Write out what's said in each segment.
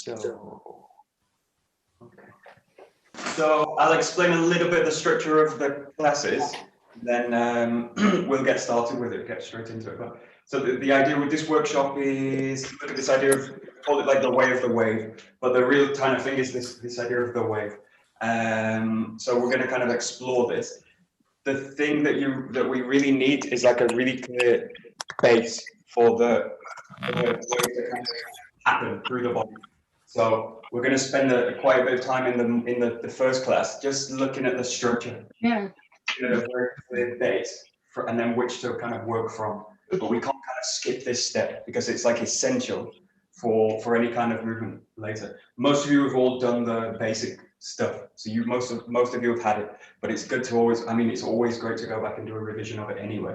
So, okay. So I'll explain a little bit the structure of the classes, then we'll get started with it, get straight into it. But, so the idea with this workshop is to look at this idea of, call it like the way of the wave, but the real kind of thing is this idea of the wave. So we're going to kind of explore this. The thing that we really need is like a really clear base for the wave to kind of happen through the body. So we're going to spend quite a bit of time in the first class just looking at the structure. Yeah. A very clear base, and then which to kind of work from. But we can't kind of skip this step because it's like essential for any kind of movement later. Most of you have all done the basic stuff, so most of you have had it. But it's good to always. I mean, it's always great to go back and do a revision of it anyway.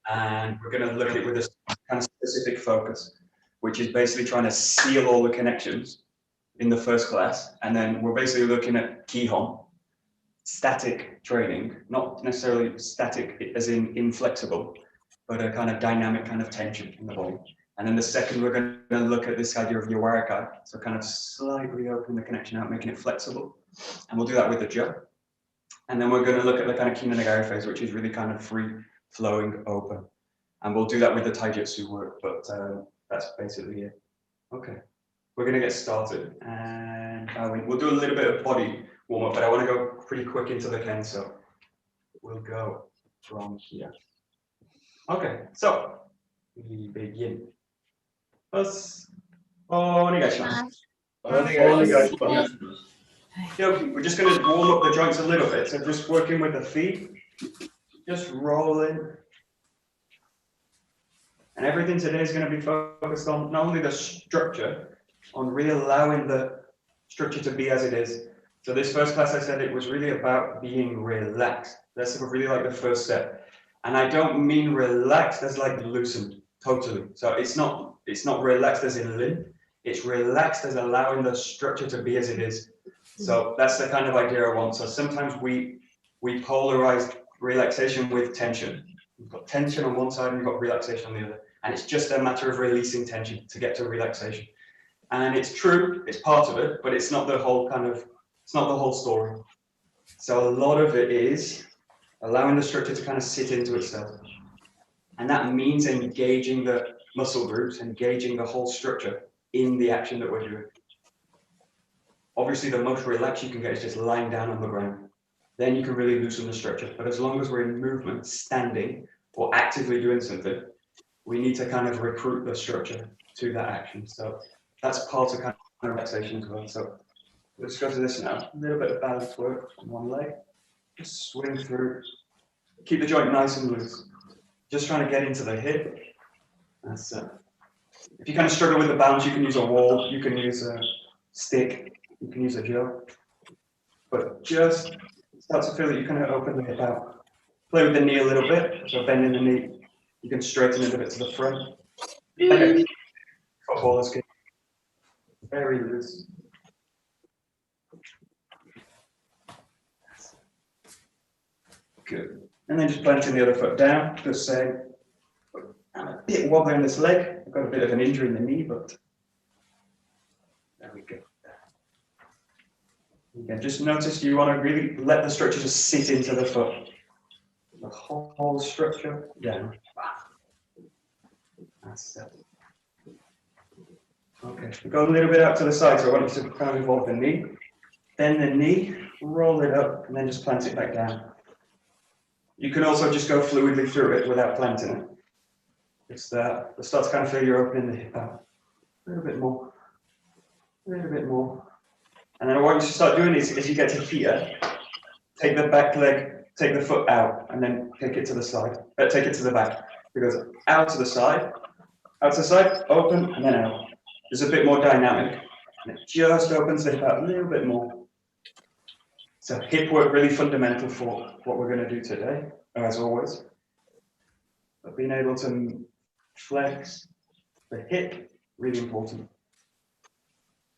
And we're going to look at it with a kind of specific focus, which is basically trying to seal all the connections in the first class, and then we're basically looking at Kihon, static training, not necessarily static as in inflexible, but a kind of dynamic kind of tension in the body. And then the second, we're going to look at this idea of Yawaraka, so kind of slightly open the connection out, making it flexible, and we'll do that with the Jo. And then we're going to look at the kind of kinetic phase, which is really kind of free flowing, open, and we'll do that with the taijutsu work, but that's basically it. Okay. We're going to get started, and we'll do a little bit of body warm up, but I want to go pretty quick into the Ken, so we'll go from here. Okay, so we begin. We're just going to warm up the joints a little bit, so just working with the feet, just rolling. And everything today is going to be focused on not only the structure, on really allowing the structure to be as it is. So this first class, I said it was really about being relaxed. That's really like the first step. And I don't mean relaxed as like loosened, totally. So it's not relaxed as in limp. It's relaxed as allowing the structure to be as it is. So that's the kind of idea I want. So sometimes we polarize relaxation with tension. You've got tension on one side and you've got relaxation on the other. And it's just a matter of releasing tension to get to relaxation. And it's true, it's part of it, but it's not the whole it's not the whole story. So a lot of it is allowing the structure to kind of sit into itself. And that means engaging the muscle groups, engaging the whole structure in the action that we're doing. Obviously, the most relaxed you can get is just lying down on the ground. Then you can really loosen the structure. But as long as we're in movement, standing, or actively doing something, we need to kind of recruit the structure to that action. So that's part of kind of relaxation as well. So let's go to this now. A little bit of balance work on one leg. Just swing through. Keep the joint nice and loose. Just trying to get into the hip. That's it. If you kind of struggle with the balance, you can use a wall, you can use a stick, you can use a Jo. But just start to feel that you kind of open the hip out. Play with the knee a little bit. So bending the knee. You can straighten it a bit to the front. Like a footballer's kick. Very loose. Good. And then just planting the other foot down. Just say, I'm a bit wobbly on this leg. I've got a bit of an injury in the knee, but there we go. Again, just notice you want to really let the structure just sit into the foot. The whole structure down. That's it. Okay, we go a little bit out to the side, so I want you to kind of involve the knee. Bend the knee, roll it up, and then just plant it back down. You can also just go fluidly through it without planting it. It's start to kind of feel you're opening the hip out. A little bit more. A little bit more. And then what you should start doing is, as you get to here, take the back leg, take the foot out, and then take it to the side. Take it to the back. Because out to the side, open, and then out. It's a bit more dynamic. And it just opens the hip out a little bit more. So hip work really fundamental for what we're going to do today, as always. But being able to flex the hip, really important.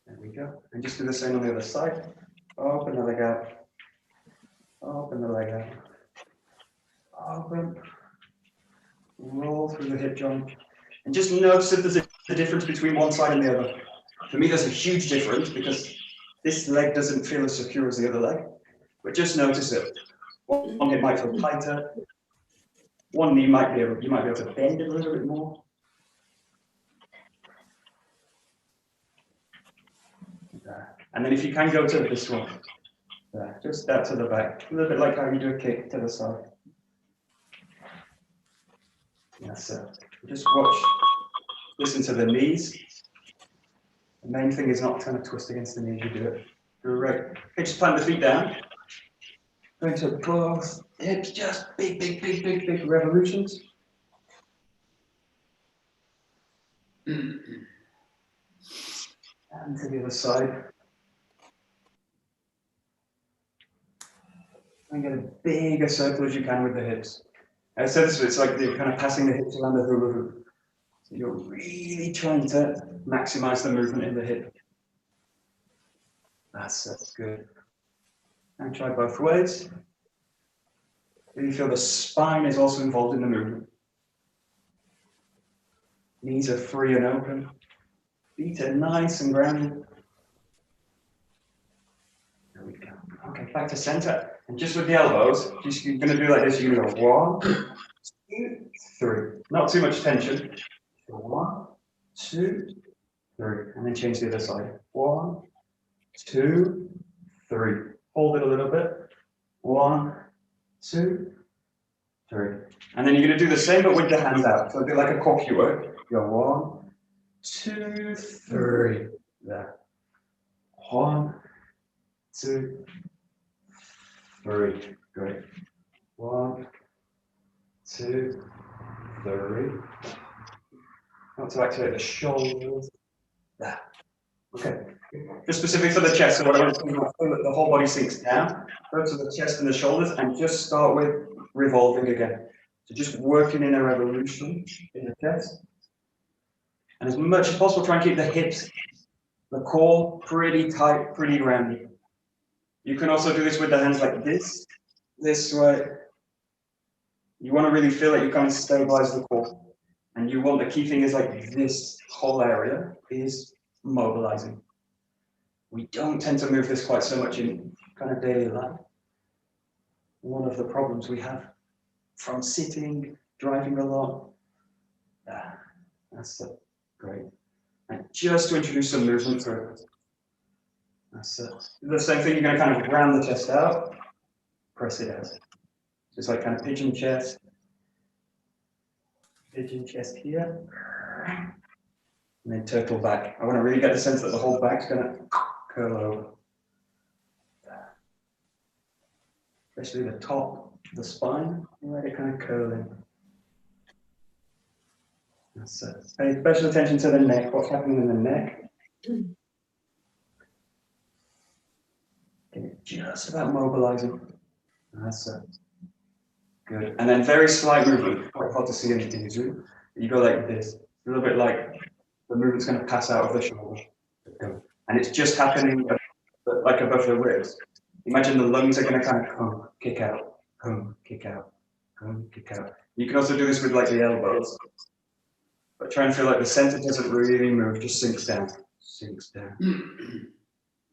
There we go. And just do the same on the other side. Open the leg out. Open the leg out. Open. Roll through the hip joint. And just notice if there's a difference between one side and the other. For me, there's a huge difference because this leg doesn't feel as secure as the other leg. But just notice it. One hip might feel tighter. One knee might be able, you might be able to bend it a little bit more. And then if you can go to this one, just that to the back, a little bit like how you do a kick to the side. That's it. Just watch, listen to the knees. The main thing is not trying to twist against the knees, you do it. Great. Okay, just plant the feet down. Going to both hips, just big, big, big, big, big revolutions. And to the other side. And get as big a circle as you can with the hips. I said this, it's like you're kind of passing the hips around the hula hoop. So you're really trying to maximize the movement in the hip. That's good. And try both ways. Really feel the spine is also involved in the movement. Knees are free and open. Feet are nice and grounded. There we go. Okay, back to center. And just with the elbows, you're going to do like this. You're going to go 1, 2, 3. Not too much tension. 1, 2, 3. And then change the other side. 1, 2, 3. Hold it a little bit. 1, 2, 3. And then you're going to do the same but with the hands out. So it'll be like a koku work. You go 1, 2, 3. There. 1, 2, 3. Great. 1, 2, 3. Not to activate the shoulders. There. Okay. Just specific for the chest. So what I want to do is that the whole body sinks down. Go to the chest and the shoulders and just start with revolving again. So just working in a revolution in the chest. And as much as possible, try and keep the hips, the core pretty tight, pretty grounded. You can also do this with the hands like this way. You want to really feel like you kind of stabilize the core. And you want the key thing is like this whole area is mobilizing. We don't tend to move this quite so much in kind of daily life. One of the problems we have from sitting, driving a lot. That's it. Great. And just to introduce some movement through it. That's it. The same thing, you're going to kind of round the chest out, press it out. Just like kind of pigeon chest here, and then turtle back. I want to really get the sense that the whole back's going to curl over. Especially the top, the spine, let it kind of curl in. That's it. Pay special attention to the neck, what's happening in the neck. Okay, just about mobilizing. That's it. Good. And then very slight movement, quite hard to see anything Zoom. You go like this, a little bit like the movement's going to pass out of the shoulder. And it's just happening like above the ribs. Imagine the lungs are going to kind of come, kick out, come, kick out, come, kick out. You can also do this with like the elbows. But try and feel like the center doesn't really move, just sinks down,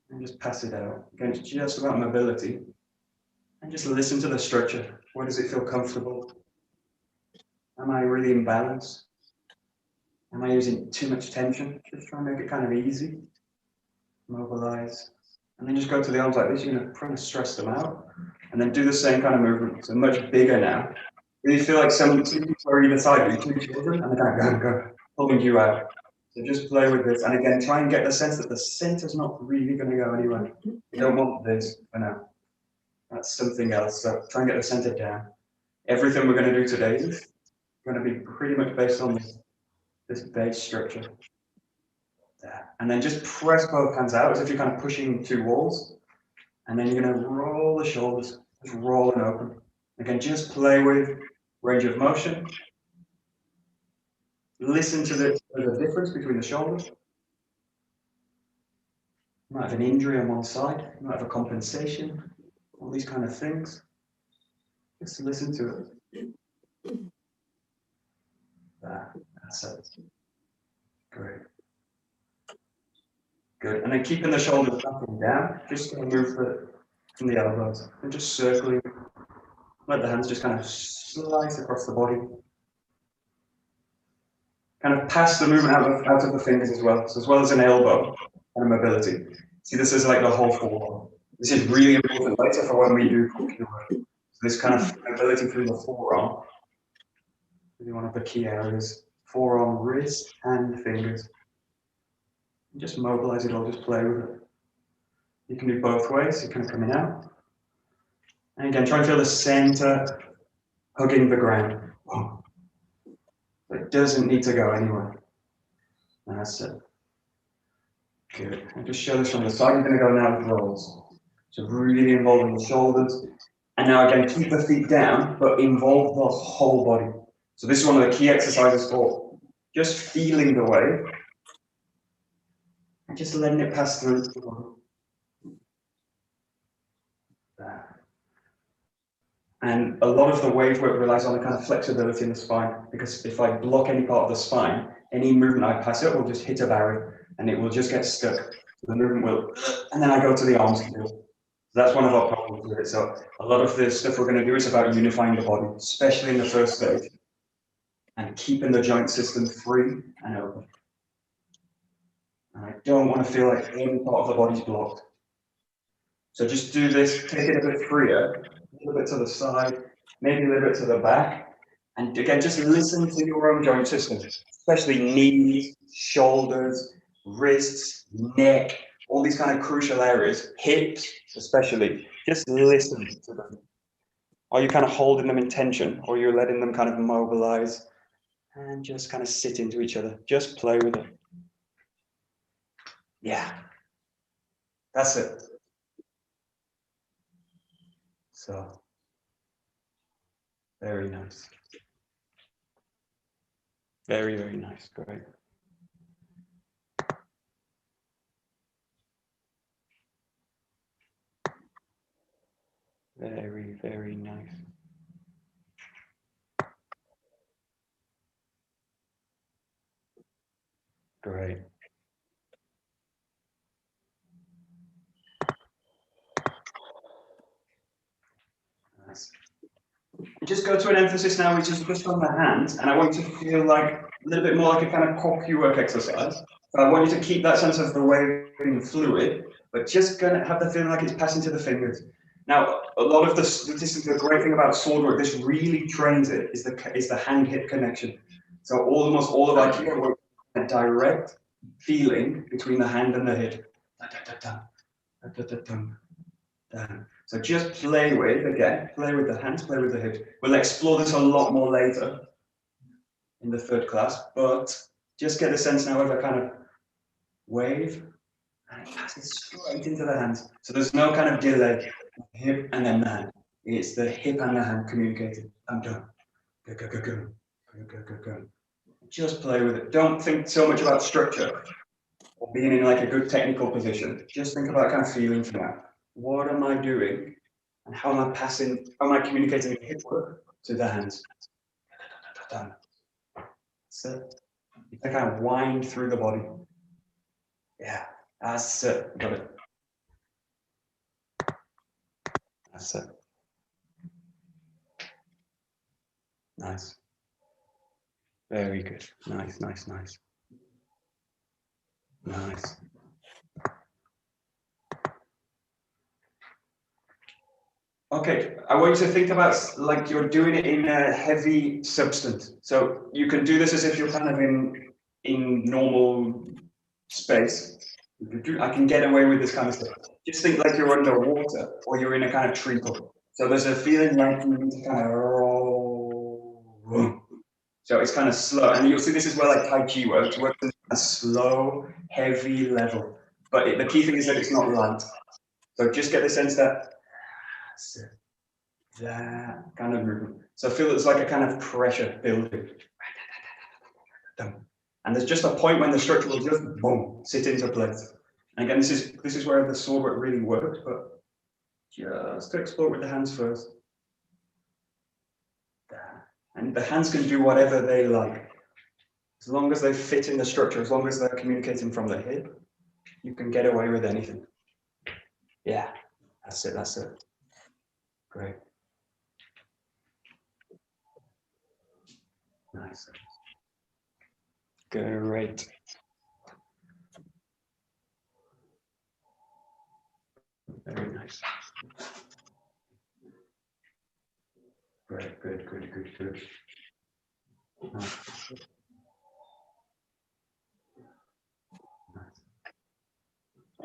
and just pass it out. Again, it's just about mobility. And just listen to the structure. Where does it feel comfortable? Am I really in balance? Am I using too much tension? Just try and make it kind of easy. Mobilize. And then just go to the arms like this. You're going to try to stress them out. And then do the same kind of movement. So much bigger now. Really feel like two people are either side of you, 2 children, and they're kind of go, pulling you out. So just play with this. And again, try and get the sense that the center's not really going to go anywhere. You don't want this for now. That's something else. So try and get the center down. Everything we're going to do today is going to be pretty much based on this base structure. There. And then just press both hands out as if you're kind of pushing 2 walls. And then you're going to roll the shoulders, just roll and open. Again, just play with range of motion. Listen to the difference between the shoulders. You might have an injury on one side, you might have a compensation, all these kind of things. Just listen to it. That's it. Great. Good. And then keeping the shoulders up and down, just going to move from the elbows and just circling. Let the hands just kind of slice across the body. Kind of pass the movement out of the fingers as well. So as well as an elbow and mobility. See, this is like the whole forearm. This is really important later for when we do cooking work. So this kind of mobility through the forearm. Really one of the key areas. Forearm, wrist, and fingers. Just mobilize it all, just play with it. You can do both ways, you're kind of coming out. And again, try and feel the center hugging the ground. It doesn't need to go anywhere. That's it. Good. And just show this from the side. You're going to go now with rolls. So really involving the shoulders. And now again, keep the feet down, but involve the whole body. So this is one of the key exercises for just feeling the wave and just letting it pass through the body. And a lot of the wave work relies on the kind of flexibility in the spine, because if I block any part of the spine, any movement I pass it will just hit a barrier and it will just get stuck. So the movement will, and then I go to the arms to do it. So that's one of our problems with it. So a lot of the stuff we're going to do is about unifying the body, especially in the first stage, and keeping the joint system free and open. And I don't want to feel like any part of the body's blocked. So just do this, take it a bit freer, a little bit to the side, maybe a little bit to the back. And again, just listen to your own joint system, especially knees, shoulders, wrists, neck, all these kind of crucial areas, hips especially. Just listen to them. Are you kind of holding them in tension, or you're letting them kind of mobilize and just kind of sit into each other? Just play with it. Yeah, that's it. So, very nice. Very, very nice. Great. Very, very nice. Great. Nice. Just go to an emphasis now, which is just on the hands, and I want you to feel like a little bit more like a kind of core work exercise. So I want you to keep that sense of the wave being fluid, but just gonna have the feeling like it's passing to the fingers. Now, a lot of this is the great thing about sword work. This really trains it. Is the hand-hip connection. So almost all of Aikido work a direct feeling between the hand and the hip. So just play with, again, play with the hands, play with the hips. We'll explore this a lot more later in the third class, but just get a sense now of a kind of wave, and it passes straight into the hands. So there's no kind of delay, hip and then the hand. It's the hip and the hand communicating. I'm done. Go, go, go, go, go, go, go, go. Just play with it. Don't think so much about structure or being in like a good technical position. Just think about kind of feeling for now. What am I doing? And how am I communicating the hip work to the hands? So you can kind of wind through the body. Yeah, that's it. Got it. That's it. Nice. Very good. Nice, nice, nice. Nice. Okay, I want you to think about like you're doing it in a heavy substance. So you can do this as if you're kind of in normal space. I can get away with this kind of stuff. Just think like you're underwater or you're in a kind of treacle. So there's a feeling like you need to kind of roll. So it's kind of slow. And you'll see this is where like Tai Chi works. It works at a slow, heavy level. But the key thing is that it's not light. So just get the sense that that kind of movement. So feel it's like a kind of pressure building. And there's just a point when the structure will just boom, sit into place. And again, this is where the sword work really works, but just to explore with the hands first. And the hands can do whatever they like. As long as they fit in the structure, as long as they're communicating from the hip, You can get away with anything. Yeah, that's it, that's it. Great. Nice. Great. Very nice. Great, good, good, good, good. Nice.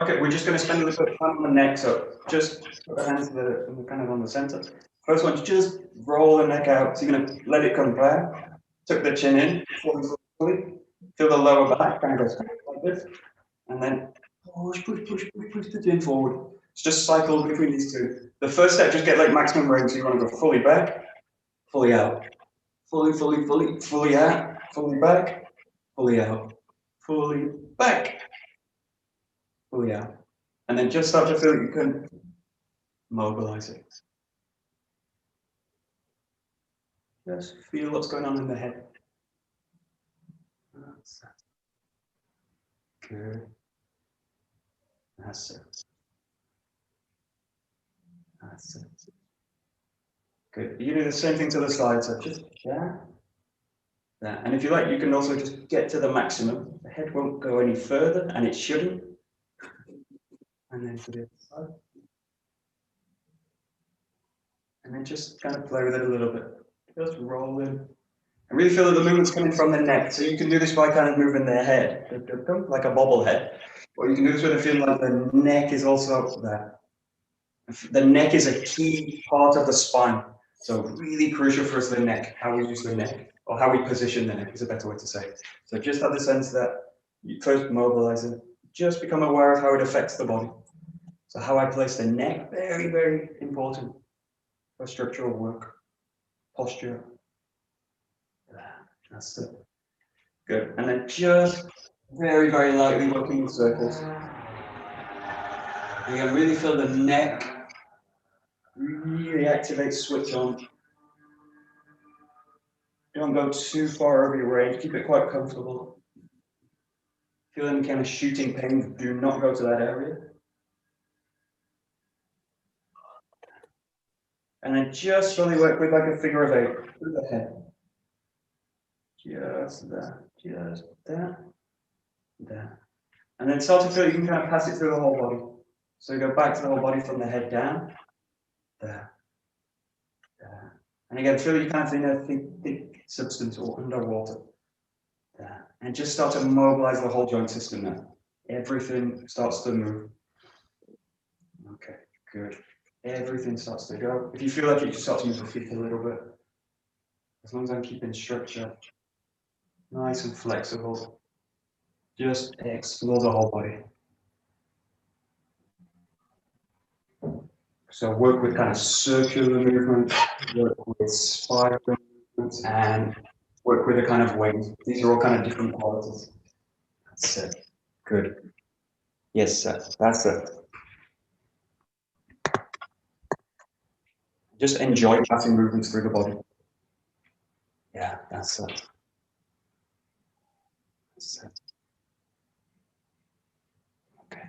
Okay, we're just going to spend a little bit of time on the neck, so just put the hands kind of on the center. First one, just roll the neck out. So you're going to let it come back. Tuck the chin in, fully. Feel the lower back, kind of goes like this. And then push the chin forward. It's just cycle between these two. The first step, just get like maximum range. So you want to go fully back, fully out. Fully out, fully back, fully out. Fully back, fully out. And then just start to feel you can mobilize it. Just feel what's going on in the head. That's it. Good. That's it. That's it. Good. You do the same thing to the side, so just there. And if you like, you can also just get to the maximum. The head won't go any further, and it shouldn't. And then to the other side. And then just kind of play with it a little bit. Just roll in. I really feel that the movement's coming from the neck. So you can do this by kind of moving their head, like a bobblehead. Or you can do this with a feeling like the neck is also there. The neck is a key part of the spine. So really crucial for us, the neck, how we use the neck, or how we position the neck is a better way to say it. So just have the sense that you first mobilize it, just become aware of how it affects the body. So how I place the neck, very, very important for structural work, posture. That's it. Good. And then just very, very lightly working in circles. You can really feel the neck really activate, switch on. Don't go too far over your range, keep it quite comfortable. Feel any kind of shooting pain, do not go to that area. And then just slowly work with like a figure of 8 through the head. Just there, just there, there. And then start to feel you can kind of pass it through the whole body. So you go back to the whole body from the head down, there, there. And again, feel you kind of in a thick substance or underwater, there. And just start to mobilize the whole joint system now. Everything starts to move. Okay, good. Everything starts to go. If you feel like it, you start to move the feet a little bit. As long as I'm keeping structure nice and flexible, just explore the whole body. So work with kind of circular movement, work with spiral movements, and work with a kind of wave. These are all kind of different qualities. That's it. Good. Yes, sir. That's it. Just enjoy passing movements through the body. Yeah, that's it. That's it. Okay.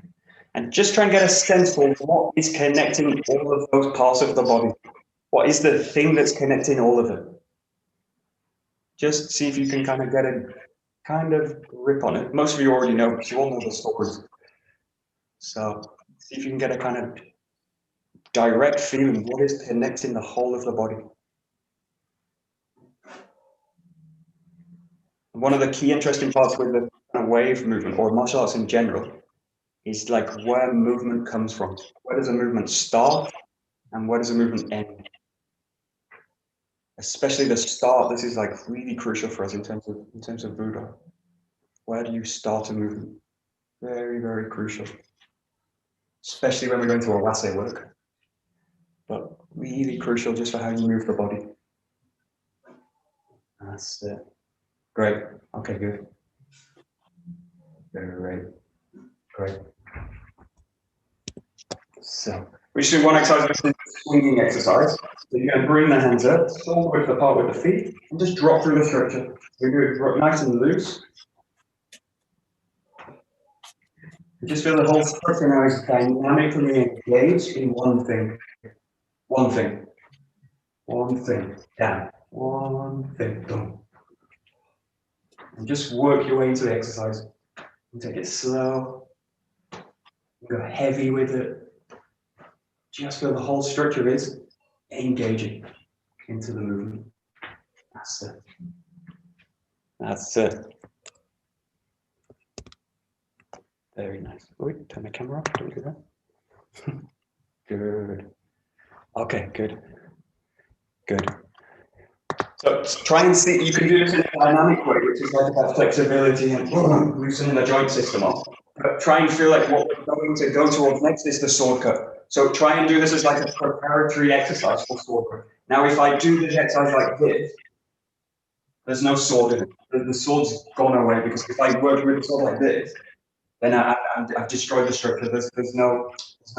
And just try and get a sense for what is connecting all of those parts of the body. What is the thing that's connecting all of it? Just see if you can kind of get a kind of grip on it. Most of you already know, because you all know the stories. So see if you can get a kind of direct feeling what is connecting the whole of the body. One of the key interesting parts with the kind of wave movement or martial arts in general is like where movement comes from. Where does a movement start and where does a movement end? Especially the start, this is like really crucial for us in terms of Buddha. Where do you start a movement? Very, very crucial. Especially when we're going through a wase work. But really crucial just for how you move the body. That's it. Great. Okay, good. Very great. So we should do one exercise, which is swinging exercise. So you're going to bring the hands up, shoulder width apart with the feet, and just drop through the structure. We're going to drop nice and loose. Just feel the whole structure now is dynamically engaged in one thing. One thing. One thing. Down. One thing. Done. And just work your way into the exercise. And take it slow. Go heavy with it. Just feel the whole structure is engaging into the movement. That's it. That's it. Very nice. Wait, turn the camera off. Do we do that? Good. Okay, good. Good. So try and see, you can do this in a dynamic way, which is like about flexibility and loosening the joint system off. But try and feel like what we're going to go towards next is the sword cut. So try and do this as like a preparatory exercise for sword cut. Now, if I do this exercise like this, there's no sword in it. The sword's gone away, because if I work with the sword like this, then I've destroyed the structure. There's no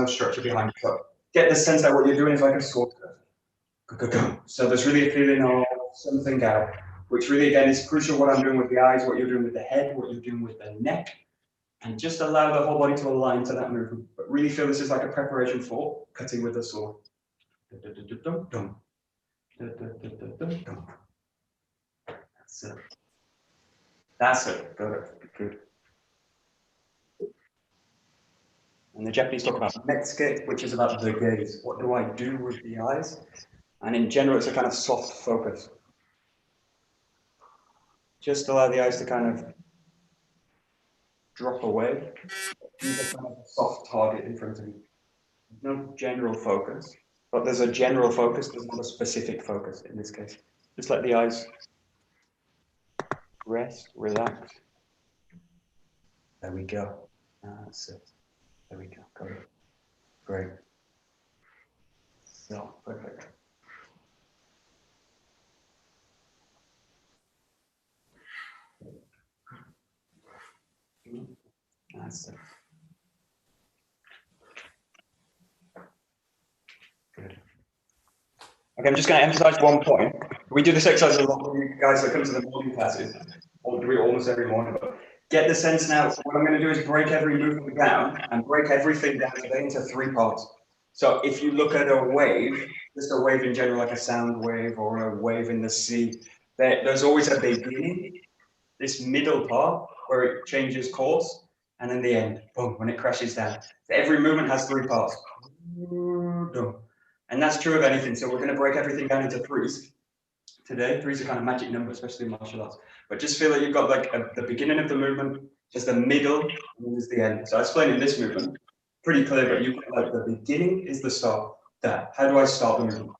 structure behind it. So get the sense that what you're doing is like a sword cut. So there's really a feeling of something out, which really again is crucial. What I'm doing with the eyes, what you're doing with the head, what you're doing with the neck, and just allow the whole body to align to that movement. But really feel this is like a preparation for cutting with the sword. That's it. That's it. Good. And the Japanese talk about metsuke, which is about the gaze. What do I do with the eyes? And in general, it's a kind of soft focus. Just allow the eyes to kind of drop away. Use a kind of soft target in front of you. No general focus, but there's a general focus. There's not a specific focus in this case. Just let the eyes rest, relax. There we go. That's it. There we go. Great. Great. So perfect. That's it. Good. Okay, I'm just going to emphasize one point. We do this exercise a lot with you guys that come to the morning classes, or do it almost every morning. But get the sense now, what I'm going to do is break every movement down and break everything down today into 3 parts. So if you look at a wave, just a wave in general, like a sound wave or a wave in the sea, there's always a beginning, this middle part where it changes course, and then the end, boom, when it crashes down. So every movement has 3 parts. And that's true of anything. So we're going to break everything down into 3s today. 3's a kind of magic number, especially in martial arts. But just feel that you've got like the beginning of the movement, just the middle, and then there's the end. So I explained in this movement, pretty clear, but you've got like the beginning is the start. That. How do I start the movement?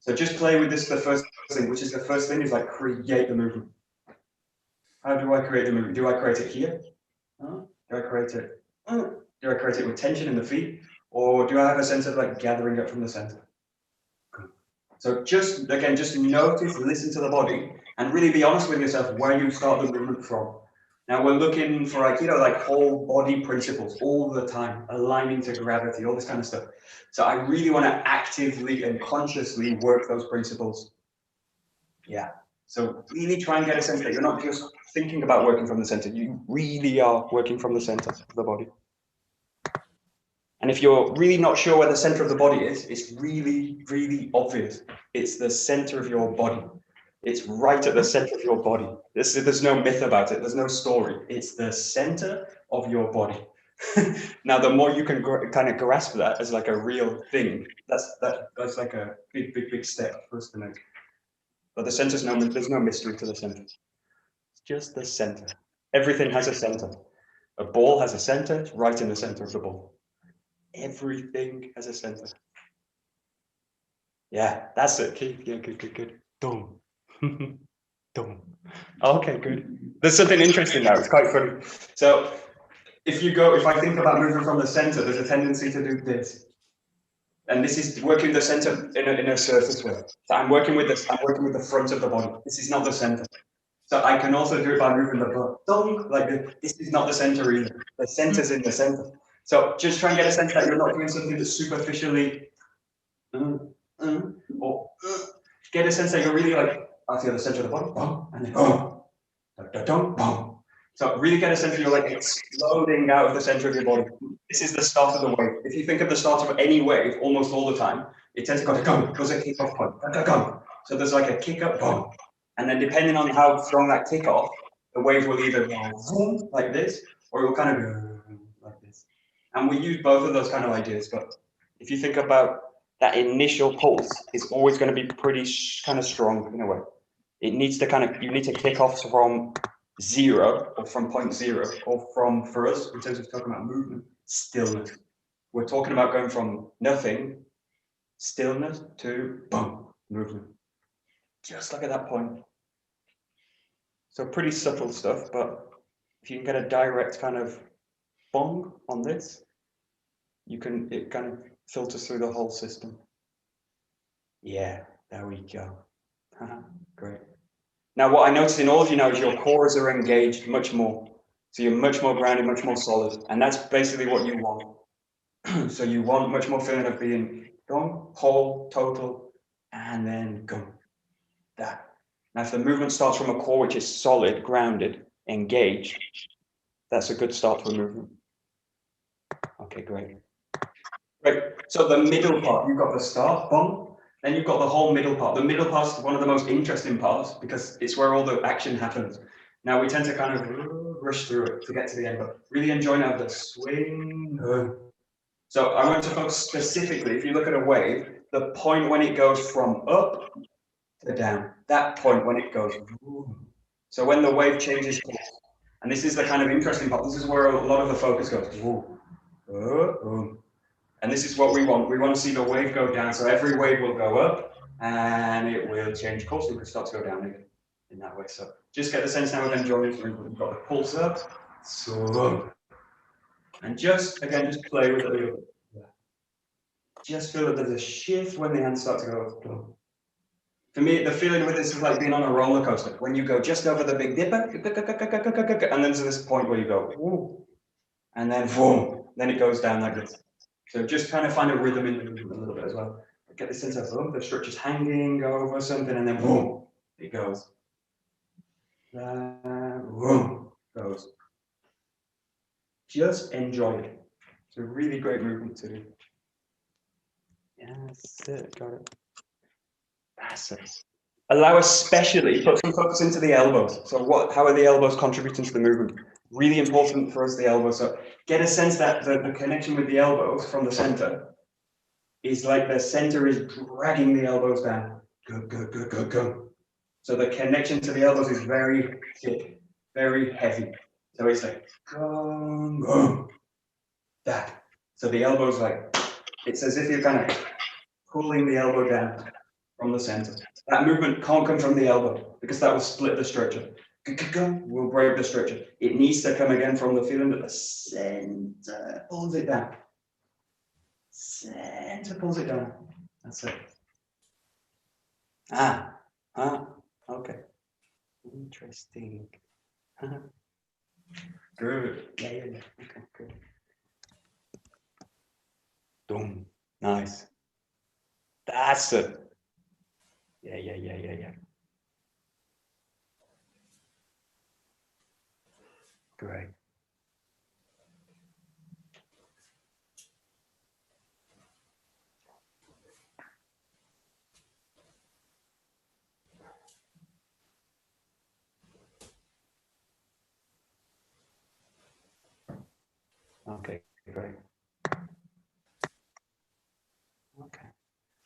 So just play with this, the first thing, which is the first thing is like create the movement. How do I create the movement? Do I create it here? Do I create it? Do I create it with tension in the feet? Or do I have a sense of like gathering up from the center? So just, again, just notice, listen to the body, and really be honest with yourself where you start the movement from. Now we're looking for Aikido, like whole body principles all the time, aligning to gravity, all this kind of stuff. So I really want to actively and consciously work those principles. Yeah. So really try and get a sense that you're not just thinking about working from the center, you really are working from the center of the body. And if you're really not sure where the center of the body is, it's really, really obvious. It's the center of your body. It's right at the center of your body. There's no myth about it. There's no story. It's the center of your body. Now, the more you can kind of grasp that as like a real thing, that's like a big step for us to make. But the center's there's no mystery to the center. It's just the center. Everything has a center. A ball has a center. It's right in the center of the ball. Everything has a center. Yeah, that's it. Yeah, good. Dum. Dum. Okay, good. There's something interesting now. It's quite funny. So if I think about moving from the center, there's a tendency to do this. And this is working the center in a surface way. So I'm working with the front of the body. This is not the center. So I can also do it by moving the butt. Like this is not the center either. The center's in the center. So just try and get a sense that you're not doing something that's superficially, or get a sense that you're really like, I feel the center of the body, and then So really get a sense of you're like exploding out of the center of your body. This is the start of the wave. If you think of the start of any wave, almost all the time, it tends to go, goes a kick-off point, go. So there's like a kick-up, boom. And then depending on how strong that kick-off, the wave will either go boom, like this, or it will kind of go like this. And we use both of those kind of ideas, but if you think about that initial pulse, it's always going to be pretty kind of strong in a way. It needs to kind of, you need to kick off from 0 or from point 0 or from, for us, in terms of talking about movement, stillness. We're talking about going from nothing, stillness, to boom, movement. Just like at that point. So pretty subtle stuff, but if you can get a direct kind of bong on this, it kind of filters through the whole system. Yeah, there we go. Great. Now, what I notice in all of you now is your cores are engaged much more. So you're much more grounded, much more solid. And that's basically what you want. So you want much more feeling of being gone, whole, total, and then gone. That. Now, if the movement starts from a core which is solid, grounded, engaged, that's a good start to a movement. Okay, great. Great. So the middle part, you've got the start, boom. Then you've got the whole middle part. The middle part is one of the most interesting parts because it's where all the action happens. Now we tend to kind of rush through it to get to the end, but really enjoy now the swing. So I want to focus specifically, if you look at a wave, the point when it goes from up to down, that point when it goes. So when the wave changes course, and this is the kind of interesting part, this is where a lot of the focus goes. And this is what we want. We want to see the wave go down. So every wave will go up and it will change course. It will start to go down again in that way. So just get the sense now of enjoyment. We've got the pulse up. So, and just, again, just play with it a little bit. Yeah. Just feel that there's a shift when the hands start to go up. For me, the feeling with this is like being on a roller coaster. When you go just over the Big Dipper, and then to this point where you go, and then boom, then it goes down like this. So just kind of find a rhythm in the movement a little bit as well. Get the sense of the structure's hanging over something, and then boom, it goes. Boom, goes. Just enjoy it. It's a really great movement to do. Yes, got it. That's it. Allow especially, put some focus into the elbows. So how are the elbows contributing to the movement? Really important for us, the elbows. So get a sense that the connection with the elbows from the center is like the center is dragging the elbows down. Go. So the connection to the elbows is very thick, very heavy. So it's like, go. That. So the elbow's like, it's as if you're kind of pulling the elbow down from the center. That movement can't come from the elbow because that will split the structure. Will break the structure. It needs to come again from the feeling that the center pulls it down. Center pulls it down. That's it. Okay. Interesting. Good. Yeah. Okay, good. Boom. Nice. That's it. Yeah. Great. Okay, great. Okay.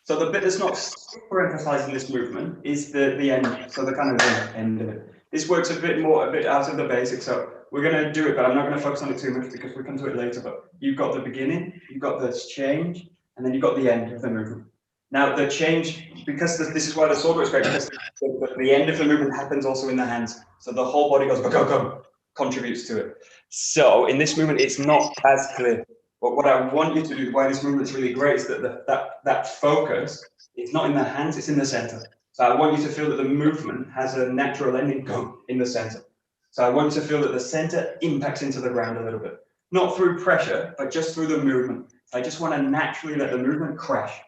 So the bit that's not super emphasized in this movement is the end. So the kind of the end of it. This works a bit out of the basics. So we're going to do it, but I'm not going to focus on it too much because we come to it later. But you've got the beginning, you've got the change, and then you've got the end of the movement. Now the change, because this is why the sword works great, because the end of the movement happens also in the hands. So the whole body goes go, contributes to it. So in this movement, it's not as clear. But what I want you to do, why this movement's really great, is that that focus, it's not in the hands, it's in the center. So I want you to feel that the movement has a natural ending in the center. So I want you to feel that the center impacts into the ground a little bit. Not through pressure, but just through the movement. I just want to naturally let the movement crash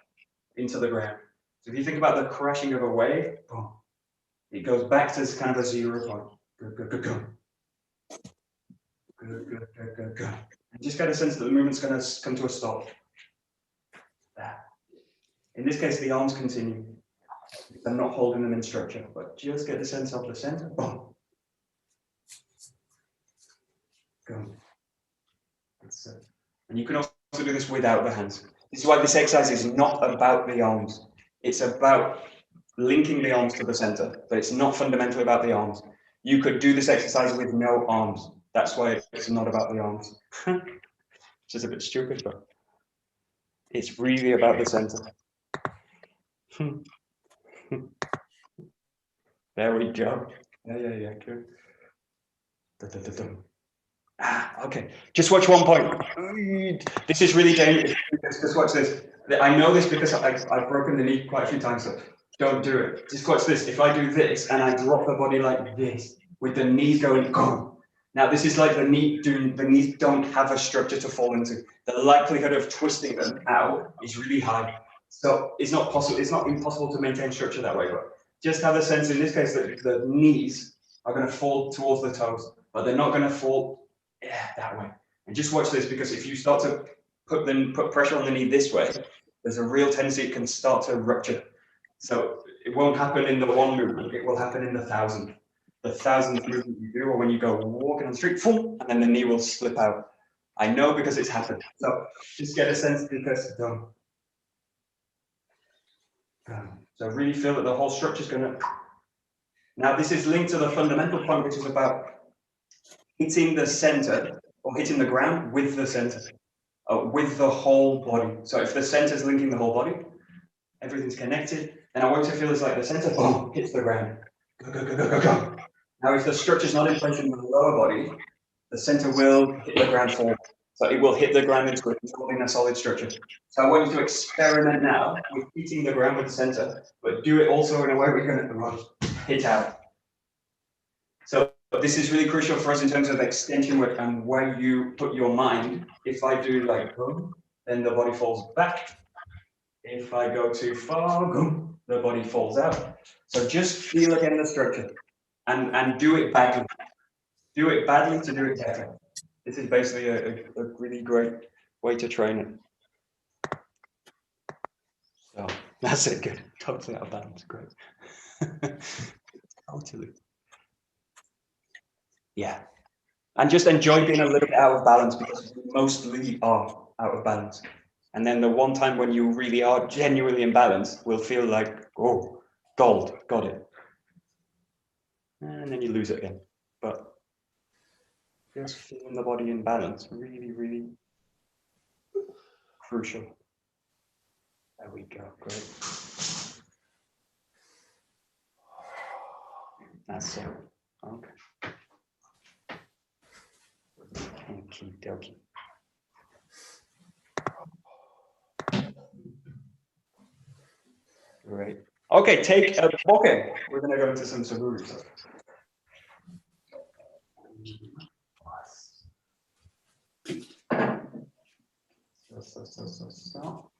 into the ground. So if you think about the crashing of a wave, boom, it goes back to kind of a 0 point. Go. Good. And just get a sense that the movement's going to come to a stop. There. In this case, the arms continue. I'm not holding them in structure, but just get the sense of the center. Boom. Go. That's it. And you can also do this without the hands. This is why this exercise is not about the arms. It's about linking the arms to the center, but it's not fundamentally about the arms. You could do this exercise with no arms. That's why it's not about the arms. Which is a bit stupid, but it's really about the center. There we go. Yeah, good. Okay, just watch one point. This is really dangerous. Just watch this. I know this because I've broken the knee quite a few times, so don't do it. Just watch this. If I do this and I drop the body like this, with the knees going, go. Now this is like the knees don't have a structure to fall into. The likelihood of twisting them out is really high. So it's not possible. It's not impossible to maintain structure that way, but just have a sense in this case that the knees are going to fall towards the toes, but they're not going to fall that way. And just watch this, because if you start to put pressure on the knee this way, there's a real tendency it can start to rupture. So it won't happen in the one movement, it will happen in the thousand. The thousandth movement you do, or when you go walking on the street, and then the knee will slip out. I know because it's happened. So just get a sense, because so really feel that the whole structure is going to. Now this is linked to the fundamental point, which is about hitting the center, or hitting the ground with the center, with the whole body. So if the center is linking the whole body, everything's connected, then I want you to feel it's like the center, boom, hits the ground. Go. Now if the structure is not in place in the lower body, the center will hit the ground forward. So it will hit the ground into it, holding a solid structure. So I want you to experiment now with hitting the ground with the center, but do it also in a way where you're going to hit out. So this is really crucial for us in terms of extension work and where you put your mind. If I do like boom, then the body falls back. If I go too far, boom, the body falls out. So just feel again the structure and do it badly. Do it badly to do it better. This is basically a really great way to train it. So that's it, good. Totally out of balance, great. Totally. Yeah. And just enjoy being a little bit out of balance, because you mostly are out of balance. And then the one time when you really are genuinely in balance will feel like, oh, gold, got it. And then you lose it again. But just feeling the body in balance, really, really crucial. There we go, great. That's it. Okay. Okie dokie. Great. Okay, take a pocket. We're going to go into some Saburi stuff. So.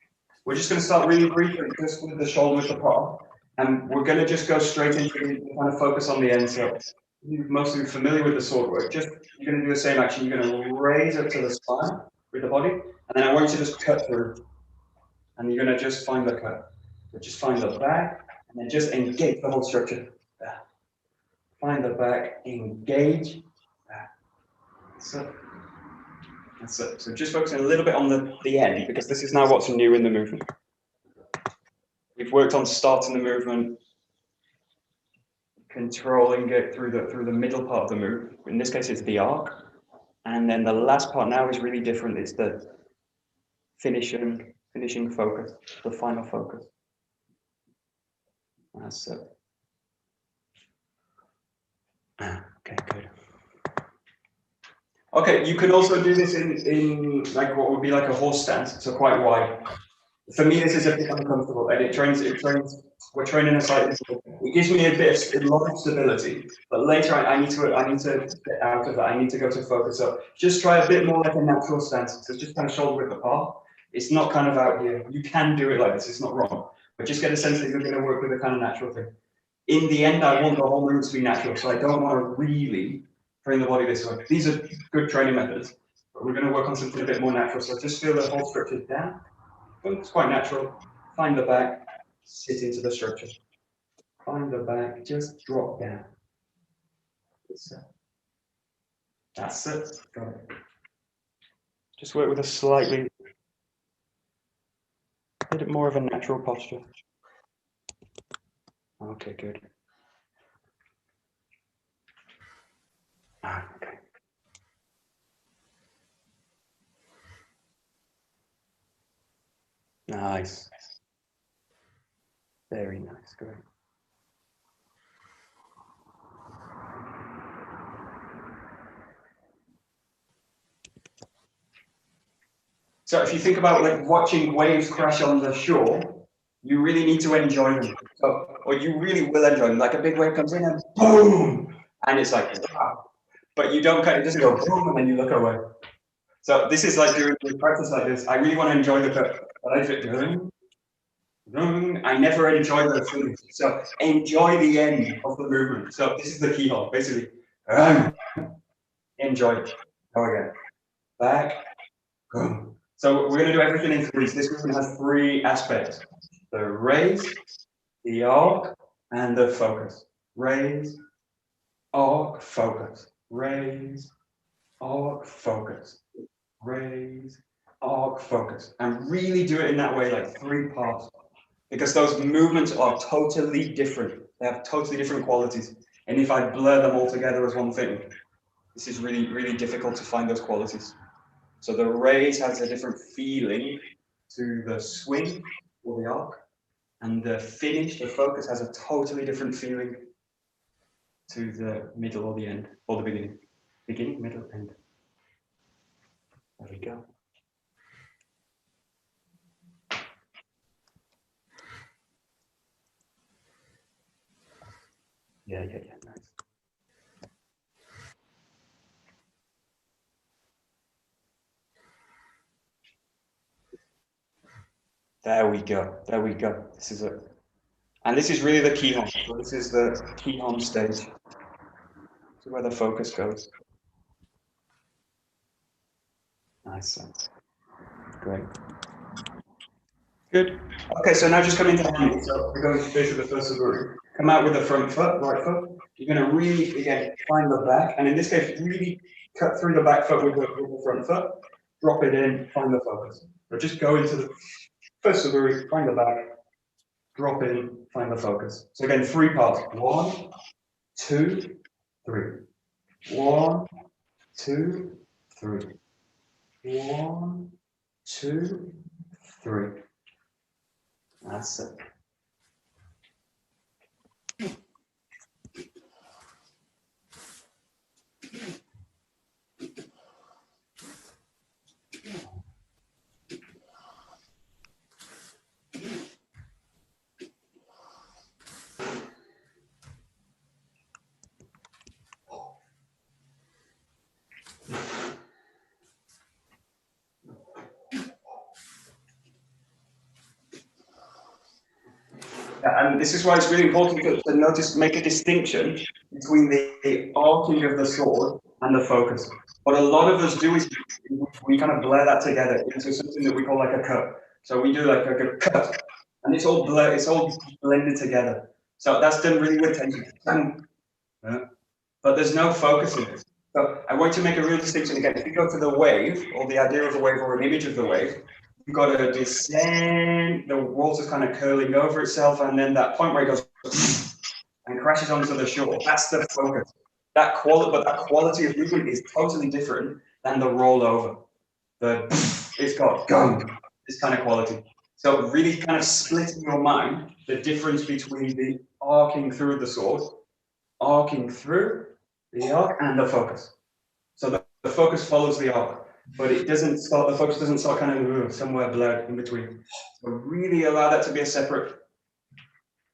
We're just going to start really briefly, just with the shoulder with the paw, and we're going to just go straight into the kind of focus on the end. So you're mostly familiar with the sword work. Just you're going to do the same action. You're going to raise up to the spine with the body, and then I want you to just cut through, and you're going to just find the cut. So just find the back, and then just engage the whole structure. There. Find the back, engage. There. So. That's it. So just focusing a little bit on the end, because this is now what's new in the movement. We've worked on starting the movement, controlling it through the middle part of the move. In this case, it's the arc. And then the last part now is really different. It's the finishing focus, the final focus. That's it. Okay, good. Okay, you can also do this in like what would be like a horse stance, so quite wide. For me, this is a bit uncomfortable, and we're training a slightly. It gives me a lot of stability, but later I need to get out of that. I need to go to focus. So just try a bit more like a natural stance. So just kind of shoulder width apart. It's not kind of out here. You can do it like this. It's not wrong, but just get a sense that you're going to work with a kind of natural thing. In the end, I want the whole movement to be natural, so I don't want to really bring the body this way. These are good training methods, but we're going to work on something a bit more natural. So just feel the whole structure down. It's quite natural. Find the back, sit into the structure. Find the back, just drop down. That's it. Got it. Just work with a slightly, a bit more of a natural posture. Okay, good. Okay. Nice. Very nice. Great. So if you think about like watching waves crash on the shore, you really need to enjoy them. So, or you really will enjoy them. Like a big wave comes in and boom, and it's like wow. But you don't it doesn't go boom and then you look away. So this is like doing practice like this. I really want to enjoy the cut, but if it I never enjoy the finish. So enjoy the end of the movement. So this is the key hold, basically. Enjoy it. Go again. Back. Boom. So we're going to do everything in threes. This movement has three aspects: the raise, the arc, and the focus. Raise, arc, focus. Raise, arc, focus. Raise, arc, focus. And really do it in that way, like three parts. Because those movements are totally different. They have totally different qualities. And if I blur them all together as one thing, this is really, really difficult to find those qualities. So the raise has a different feeling to the swing or the arc, and the finish, the focus, has a totally different feeling to the middle or the end, or the beginning. Beginning, middle, end. There we go. Yeah, nice. There we go. This is it. And this is really the key home. So this is the key home stage. This is where the focus goes. Nice. Great. Good. Okay, so now just come into hand. So we're going to basically the first group. Come out with the front foot, right foot. You're going to really, again, find the back. And in this case, really cut through the back foot with the front foot. Drop it in, find the focus. So just go into the first group, find the back. Drop in, find the focus. So again, three parts. 1, 2, 3. 1, 2, 3. 1, 2, 3. That's it. And this is why it's really important to notice, make a distinction between the arcing of the sword and the focus. What a lot of us do is we kind of blur that together into something that we call like a cut. So we do like a cut, and it's all blended together. So that's done really with tension. But there's no focus in it. So I want to make a real distinction again. If you go to the wave, or the idea of a wave, or an image of the wave, you've got to descend, the water's kind of curling over itself, and then that point where it goes and crashes onto the shore. That's the focus. But that quality of movement is totally different than the rollover. It's got gum, this kind of quality. So really kind of split in your mind the difference between the arcing through the sword, arcing through the arc, and the focus. So the focus follows the arc, but it doesn't start, the focus doesn't start kind of somewhere blurred in between. So really allow that to be a separate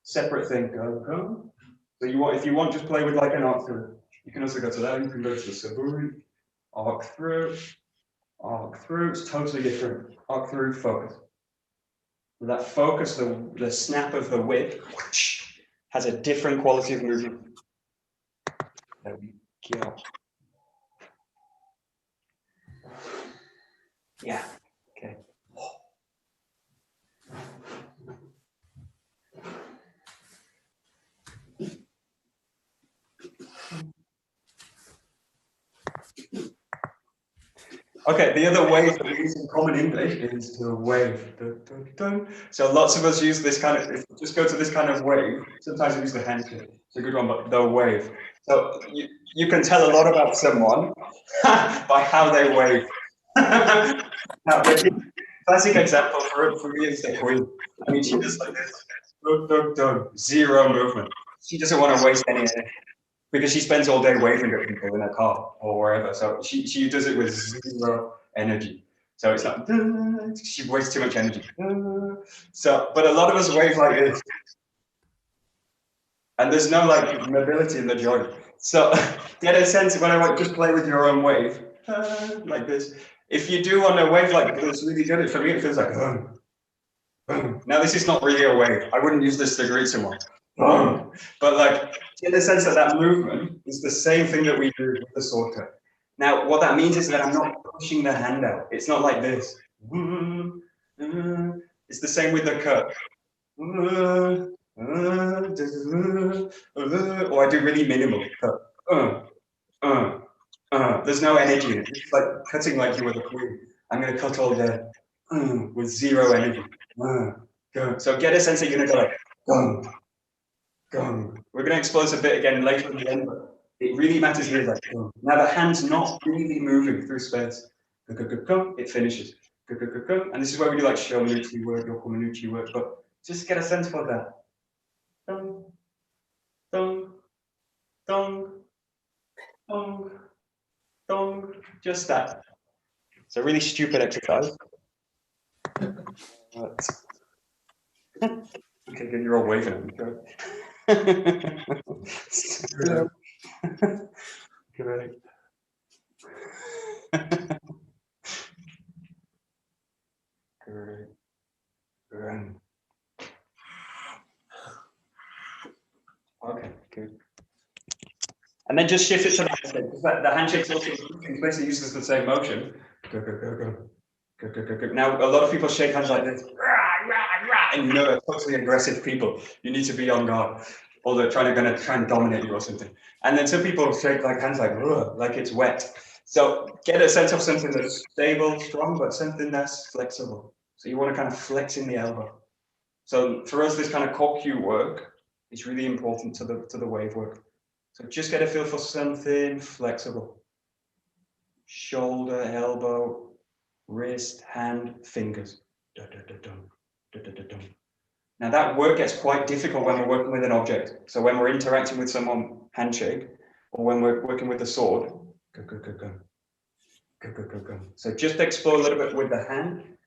thing. Go. So if you want, just play with like an arc through. You can also go to that, you can go to the saburi, arc through, it's totally different. Arc through, focus. So that focus, the snap of the whip, has a different quality of movement. There we go. Yeah. Okay. Okay, the other wave that we use in common English is the wave. Dun, dun, dun. So lots of us use this kind of, if we just go to this kind of wave, sometimes we use the handshake. It's a good one, but the wave. So you can tell a lot about someone by how they wave. Now, the classic example for me is the queen. I mean, she does like this, dun, dun, dun, zero movement. She doesn't want to waste any energy because she spends all day waving at people in her car or wherever. So she does it with zero energy. So it's like, she wastes too much energy. So, but a lot of us wave like this. And there's no like mobility in the joint. So get a sense when I just play with your own wave, like this. If you do want a wave like this, really good. For me, it feels like, now this is not really a wave. I wouldn't use this to greet someone. But like, in the sense that that movement is the same thing that we do with the sword cut. Now, what that means is that I'm not pushing the hand out. It's not like this. It's the same with the cut. Or I do really minimal cut. There's no energy in it. It's like cutting like you were the queen. I'm going to cut all day with zero energy. So get a sense that you're going to go like, gung, gung. We're going to explore this a bit again later in the end, but it really matters here. Like, now the hand's not really moving through space. It finishes. And this is where we do like Shomanuchi work, Yokomanuchi work, but just get a sense for that. Dong, dong, dong, dong, dong. Just that. It's a really stupid exercise. Okay, good, you're all waving at me. Great. Great. Okay, good. And then just shift it to the handshake, because the handshake's also basically uses the same motion. Now, a lot of people shake hands like this, and you know they're totally aggressive people. You need to be on guard, or they're gonna try and dominate you or something. And then some people shake like hands like it's wet. So get a sense of something that's stable, strong, but something that's flexible. So you want to kind of flex in the elbow. So for us, this kind of kokyu work is really important to the wave work. So just get a feel for something flexible. Shoulder, elbow, wrist, hand, fingers. Now that work gets quite difficult when we're working with an object. So when we're interacting with someone, handshake, or when we're working with the sword. So just explore a little bit with the hand,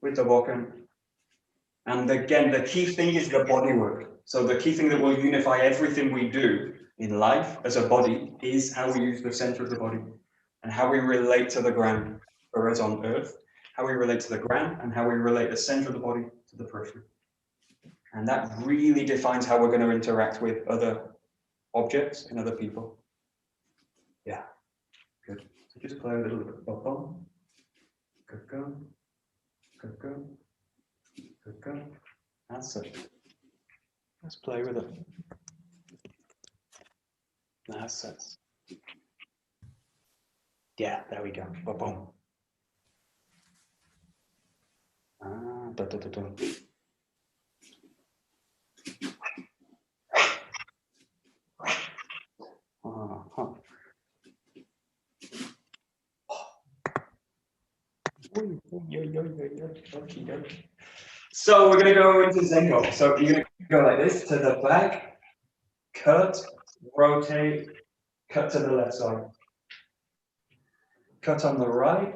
with the woken. And again, the key thing is the body work. So the key thing that will unify everything we do in life as a body is how we use the center of the body and how we relate to the ground, whereas on earth, how we relate to the ground and how we relate the center of the body to the periphery. And that really defines how we're going to interact with other objects and other people. Yeah, good. So just play a little bit. Good go. Good go. Good go. That's it. Let's play with it. That's it. Yeah, there we go. Boom. Da, da, da, da. So we're going to go into Zengo. So you're going to go like this to the back, cut, rotate, cut to the left side. Cut on the right,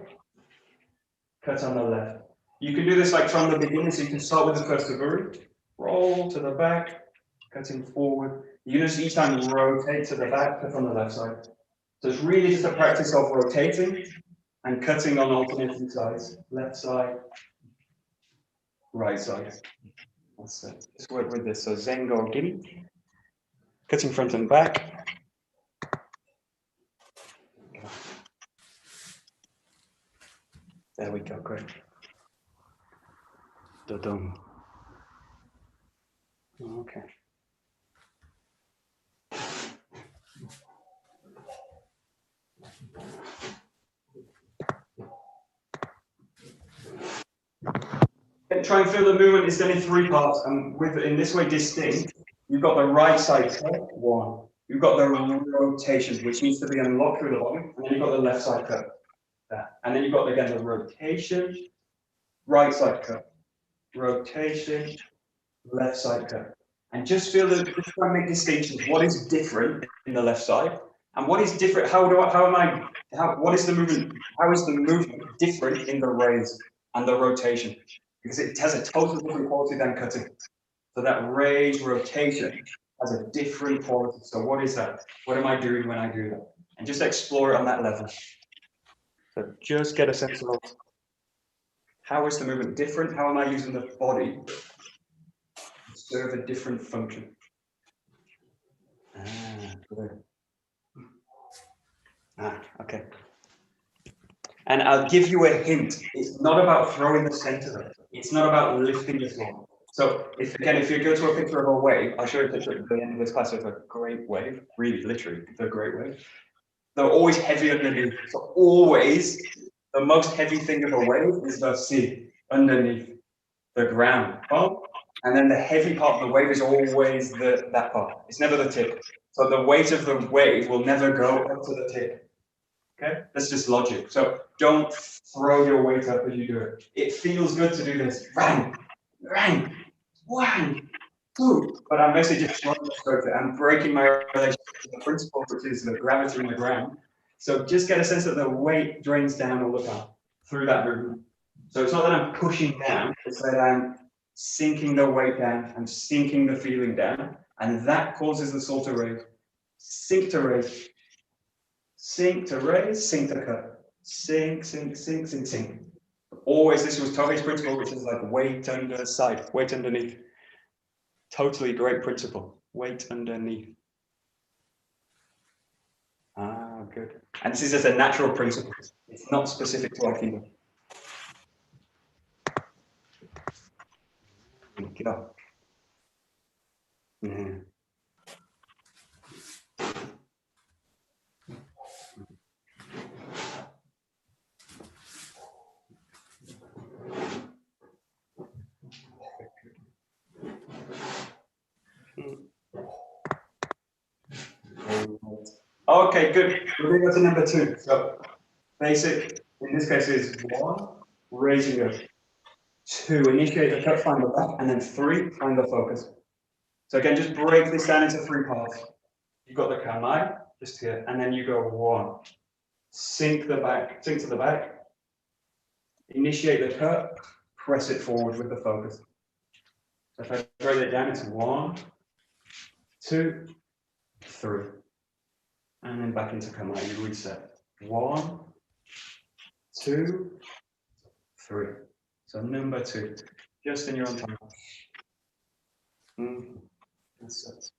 cut on the left. You can do this like from the beginning, so you can start with the first degree, roll to the back, cutting forward. You just each time rotate to the back, cut on the left side. So it's really just a practice of rotating and cutting on alternating sides, left side, right side. That's it. Just work with this. So Zengo Giri, cutting front and back. There we go, great. Dum. Okay. Try and feel the movement is done in 3 parts, and with in this way distinct. You've got the right side cut, 1. You've got the rotation, which needs to be unlocked through the body, and then you've got the left side cut, there. And then you've got again the rotation, right side cut, rotation, left side cut, and just feel that. Just try and make distinctions. What is different in the left side, and what is different? What is the movement? How is the movement different in the raise and the rotation? Because it has a totally different quality than cutting. So that raise rotation has a different quality. So what is that? What am I doing when I do that? And just explore it on that level. So just get a sense of how is the movement different? How am I using the body to serve a different function? Good. Okay. And I'll give you a hint. It's not about throwing the center. It's not about lifting the floor. So if you go to a picture of a wave, I'll show you a picture at the end of this class of a great wave, really, literally, the great wave. They're always heavy underneath. So always, the most heavy thing of a wave is the sea, underneath the ground. And then the heavy part of the wave is always that part. It's never the tip. So the weight of the wave will never go up to the tip. Okay, that's just logic. So don't throw your weight up as you do it. It feels good to do this. Bang, bang, 1, 2. But I'm basically just throwing the stroke. I'm breaking my relationship to the principle, which is the gravity in the ground. So just get a sense that the weight drains down all the time through that movement. So it's not that I'm pushing down, it's that I'm sinking the weight down, I'm sinking the feeling down, and that causes the soul to raise. Sink to raise. Sink to raise, sink to cut. Sink, sink, sink, sink, sink. Always, this was Tohei's principle, which is like weight under side, weight underneath. Totally great principle. Weight underneath. Good. And this is just a natural principle. It's not specific to Aikido. Go. Okay, good. We're going to go to number 2. So basic, in this case, is 1, raising up. 2, initiate the cut, find the back, and then 3, find the focus. So again, just break this down into 3 parts. You've got the kamai, just here, and then you go 1. Sink the back, sink to the back. Initiate the cut, press it forward with the focus. So if I break it down, it's 1, 2, 3. And then back into kamai, you reset. 1, 2, 3. So number 2, just in your own time. That's it.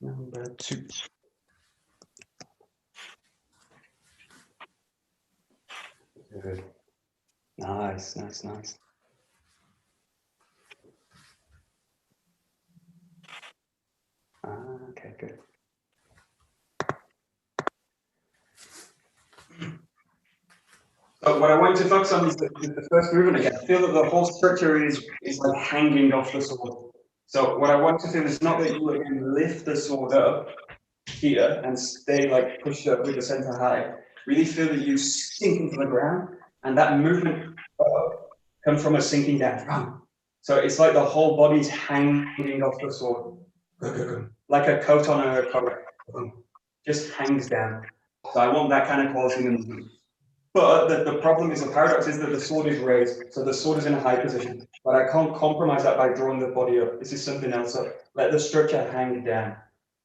Number 2. Good. Nice, nice, nice. Okay, good. So what I want to focus on is the first movement again. I feel that the whole structure is like hanging off the sword. So what I want to feel is not that you again lift the sword up here and stay like pushed up with the center high. Really feel that you sink into the ground, and that movement comes from a sinking down. So it's like the whole body's hanging off the sword, like a coat on a coat, just hangs down. So I want that kind of quality in the movement. But the problem is, the paradox is that the sword is raised, so the sword is in a high position. But I can't compromise that by drawing the body up. This is something else. So let the structure hang down.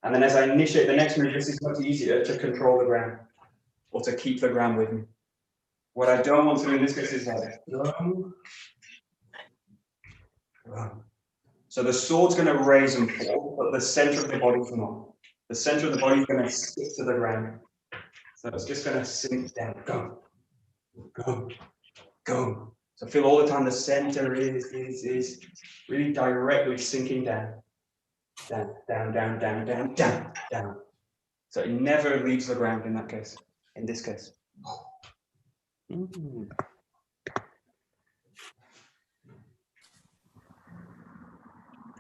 And then as I initiate the next move, this is much easier to control the ground or to keep the ground with me. What I don't want to do in this case is like, so the sword's going to raise and fall, but the center of the body's not. The center of the body is going to stick to the ground. So it's just going to sink down. Go. go, go. So feel all the time the center is really directly sinking down. Down, down, down, down, down, down, down. So it never leaves the ground in that case, in this case. Mm.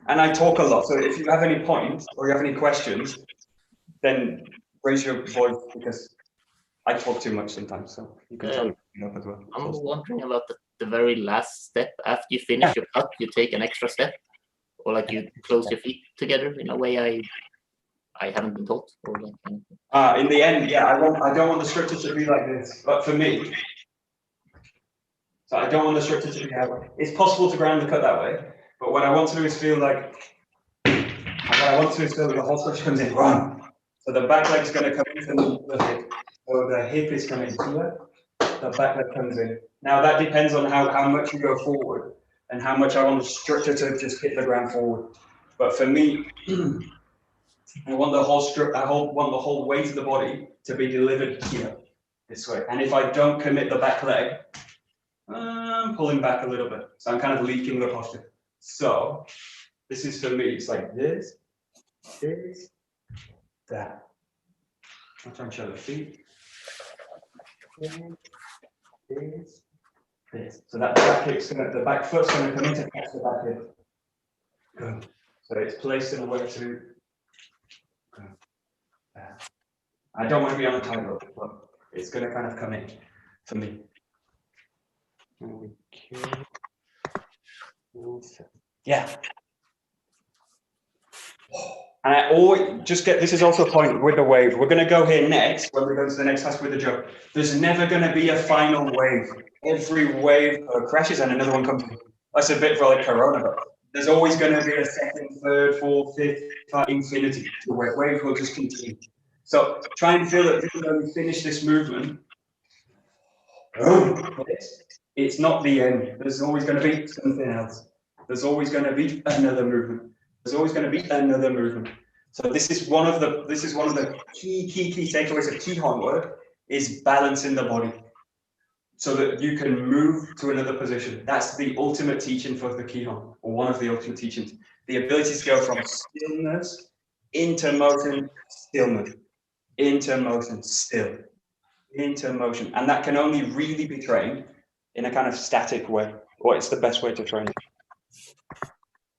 And I talk a lot, so if you have any points or you have any questions, then raise your voice because I talk too much sometimes, so you can tell me up as well. I'm wondering about the very last step. After you finish your cut, you take an extra step, or like you close your feet together in a way I haven't been taught. Or like, in the end, yeah, I don't want the structure to be like this, but for me, so I don't want the structure to be that way. It's possible to ground the cut that way, but what I want to do is feel like, the whole structure comes in, run. So the back leg's going to come into the hip. So the hip is coming here, the back leg comes in. Now that depends on how much you go forward and how much I want the structure to just hit the ground forward. But for me, I want the whole weight of the body to be delivered here, this way. And if I don't commit the back leg, I'm pulling back a little bit. So I'm kind of leaking the posture. So this is for me, it's like this, that. I'll try and show the feet. This. So that back kick's the back foot's gonna come in to catch the back hip. Go. So it's placed in a way to go. There. I don't want to be on a tightrope, but it's gonna kind of come in for me. Yeah. And I always just get, this is also a point with the wave. We're going to go here next, when we go to the next task with the jump. There's never going to be a final wave. Every wave crashes and another one comes in. That's a bit for like Corona, but there's always going to be a second, third, fourth, fifth, infinity. The wave will just continue. So try and feel that when we finish this movement, it's not the end. There's always going to be something else. There's always going to be another movement. There's always going to be another movement. So this is one of the key takeaways of Kihon work is balancing the body so that you can move to another position. That's the ultimate teaching for the Kihon, or one of the ultimate teachings. The ability to go from stillness into motion, stillness, into motion, still, into motion. And that can only really be trained in a kind of static way, or it's the best way to train it.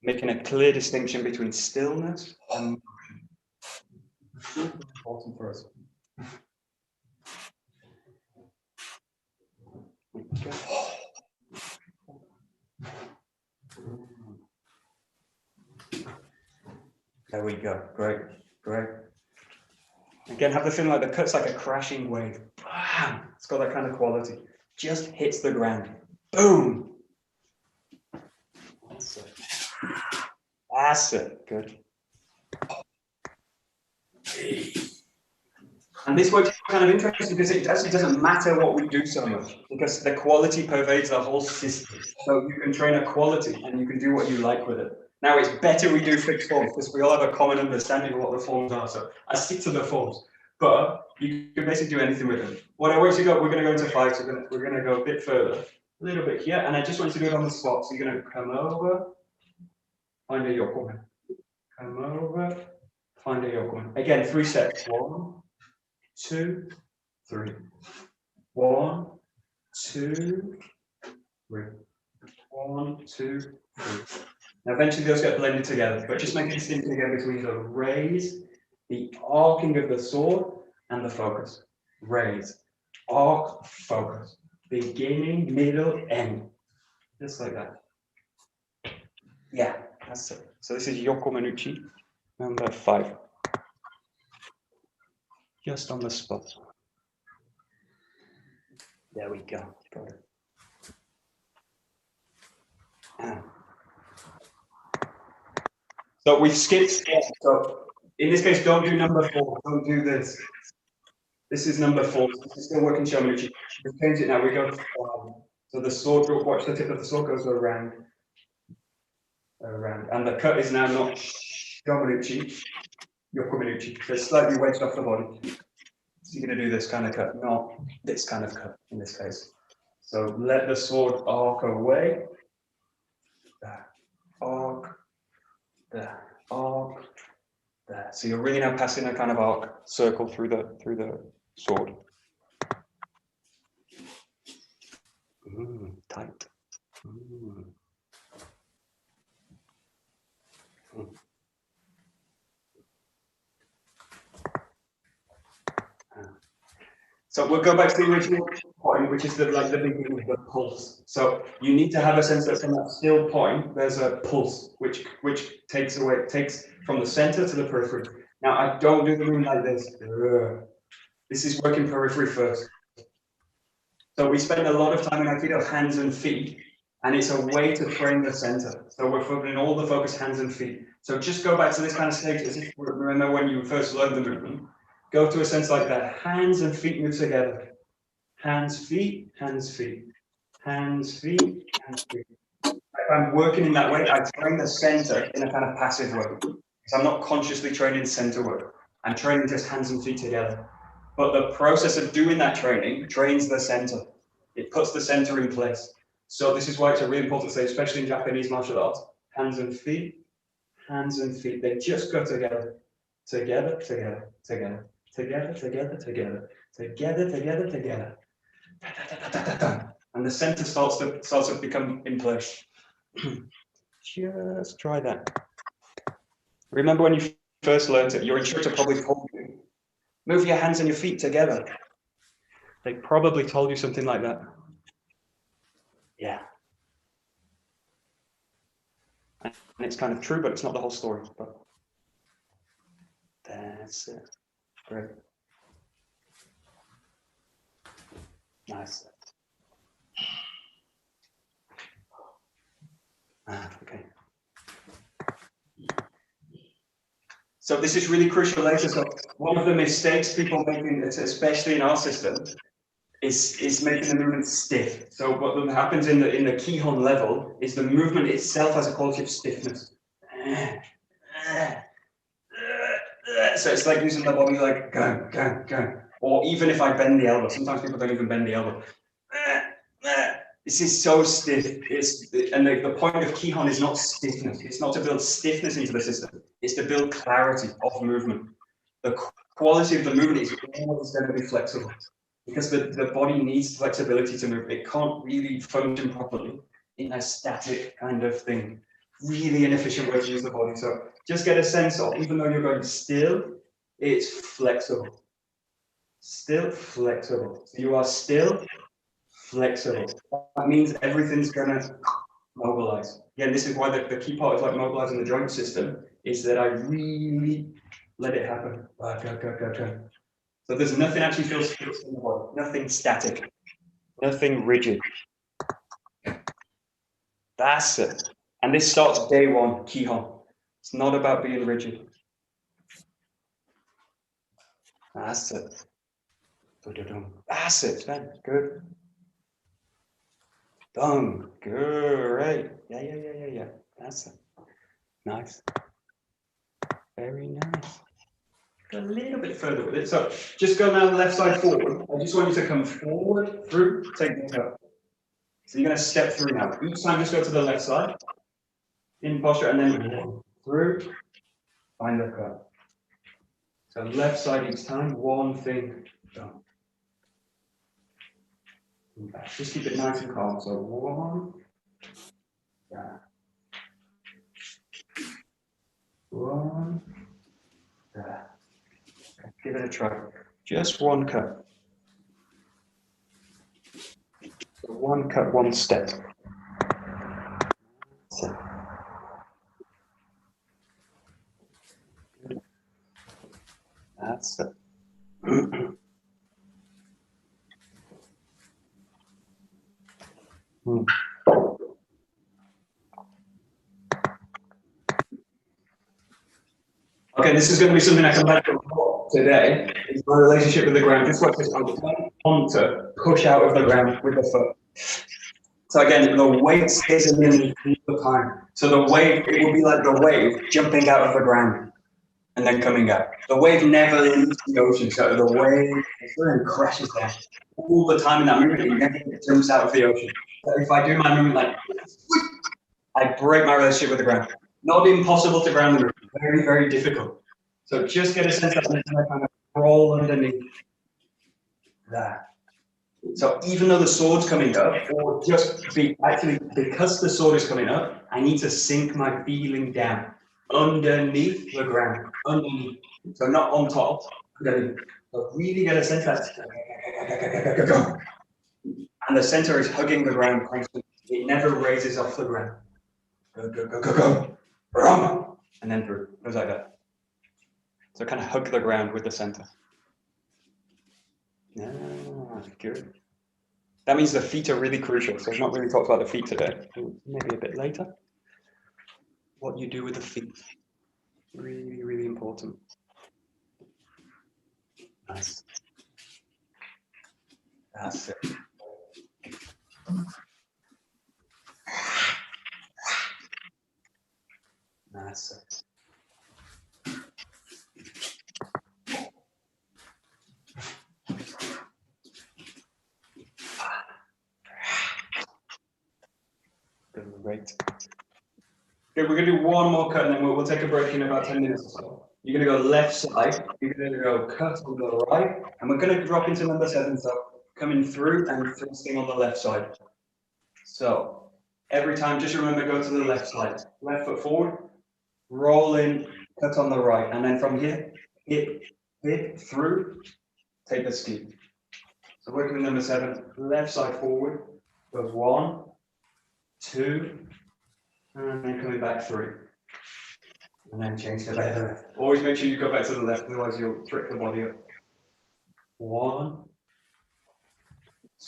Making a clear distinction between stillness and motion. Super important for us. There we go. Great, great. Again, have the feeling like the cut's like a crashing wave. Bam! It's got that kind of quality. Just hits the ground. Boom! That's it. That's it. Good. And this works kind of interesting because it actually doesn't matter what we do so much, because the quality pervades the whole system. So you can train a quality and you can do what you like with it. Now it's better we do fixed forms because we all have a common understanding of what the forms are. So I stick to the forms, but you can basically do anything with them. What I want you to go, we're going to go into 5, so we're going to go a bit further, a little bit here, and I just want you to do it on the spot. So you're going to come over, find a yokomen. Come over, find a yokomen. Again, 3 steps. 1, 2, 3. 1, 2, 3. 1, 2, 3. Now eventually those get blended together, but just make a distinction again between the raise, the arcing of the sword, and the focus. Raise, arc, focus. Beginning, middle, end. Just like that. Yeah, that's it. So this is Yoko Manucci, number 5. Just on the spot. There we go. Got it. So we've skipped. So in this case, don't do number 4. Don't do this. This is number 4. This is still working Shomanuchi. We've changed it now. We go to 5. So the sword, watch the tip of the sword goes around. And the cut is now not Shomanuchi, Yokomanuchi. So it's slightly wedged off the body. So you're going to do this kind of cut, not this kind of cut in this case. So let the sword arc away. There. Arc. There. Arc. There. So you're really now passing a kind of arc circle through the sword. Tight. So we'll go back to the original point, which is the beginning of the pulse. So you need to have a sense that from that still point, there's a pulse, which takes from the center to the periphery. Now I don't do the movement like this. This is working periphery first. So we spend a lot of time in Aikido hands and feet, and it's a way to train the center. So we're focusing all the focus hands and feet. So just go back to this kind of stage as if you remember when you first learned the movement. Go to a sense like that. Hands and feet move together. Hands, feet, hands, feet. Hands, feet, hands, feet. If I'm working in that way, I train the center in a kind of passive way. Because I'm not consciously training center work. I'm training just hands and feet together. But the process of doing that training trains the center. It puts the center in place. So this is why it's a really important to say, especially in Japanese martial arts, hands and feet, they just go together. Together, together, together. Together, together, together, together, together, together, and the center starts to become in place. Just try that. Remember when you first learned it, your instructor probably told you, move your hands and your feet together. They probably told you something like that. Yeah. And it's kind of true, but it's not the whole story. But that's it. Great. Nice. Okay. So this is really crucial later. So one of the mistakes people make, especially in our system, is making the movement stiff. So what happens in the Kihon level is the movement itself has a quality of stiffness. So it's like using the body like go. Or even if I bend the elbow, sometimes people don't even bend the elbow. This is so stiff. And the point of Kihon is not stiffness. It's not to build stiffness into the system. It's to build clarity of movement. The quality of the movement is always going to be flexible because the body needs flexibility to move. It can't really function properly in a static kind of thing. Really inefficient way to use the body. So just get a sense of, even though you're going still, it's flexible. Still flexible. So you are still flexible. That means everything's gonna mobilize. Again, this is why the key part of like mobilizing the joint system is that I really let it happen. Go. So there's nothing actually feels fixed in the body, nothing static, nothing rigid. That's it. And this starts day one, Kihon. It's not about being rigid. That's it. That's it, Ben. Good. Done. Great. Yeah. That's it. Nice. Very nice. Go a little bit further with it. So just go now the left side forward. I just want you to come forward, through, take the cut. So you're going to step through now. Each time just go to the left side. In posture and then through, find the cut. So left side each time, one thing done. Just keep it nice and calm. So one, there. One, there. Okay, give it a try. Just one cut. So one cut, one step. So. That's it. Okay, this is going to be something I come back to today. Is my relationship with the ground. Just watch this. I want to push out of the ground with the foot. So again, the weight stays in the knee all the time. So the wave, it will be like the wave jumping out of the ground. and then coming up. The wave never leaves the ocean, so the wave crashes down. All the time in that movement, it never jumps out of the ocean. But if I do my movement like this, I break my relationship with the ground. Not impossible to ground the movement, very, very difficult. So just get a sense that I'm going to kind of crawl underneath that. So even though the sword's coming up, or actually because the sword is coming up, I need to sink my feeling down underneath the ground, underneath. So not on top, underneath. So really get a sense that, and the center is hugging the ground constantly. It never raises off the ground. Go, go, go, go, go. Run. And then through. Goes like that. So kind of hug the ground with the center. Yeah, good. That means the feet are really crucial. So we've not really talked about the feet today. Maybe a bit later. What you do with the feet. Really, really important. Nice. That's it. That's it. Great. Good, we're going to do one more cut and then we'll take a break in about 10 minutes or so. You're going to go left side, you're going to go cut on the right, and we're going to drop into number 7, so coming through and thrusting on the left side. So every time, just remember, go to the left side. Left foot forward, roll in, cut on the right, and then from here, hip, through, take the ski. So working with number 7, left side forward, goes 1, 2, and then coming back through. And then change to the left. Always make sure you go back to the left, otherwise you'll trick the body up. 1,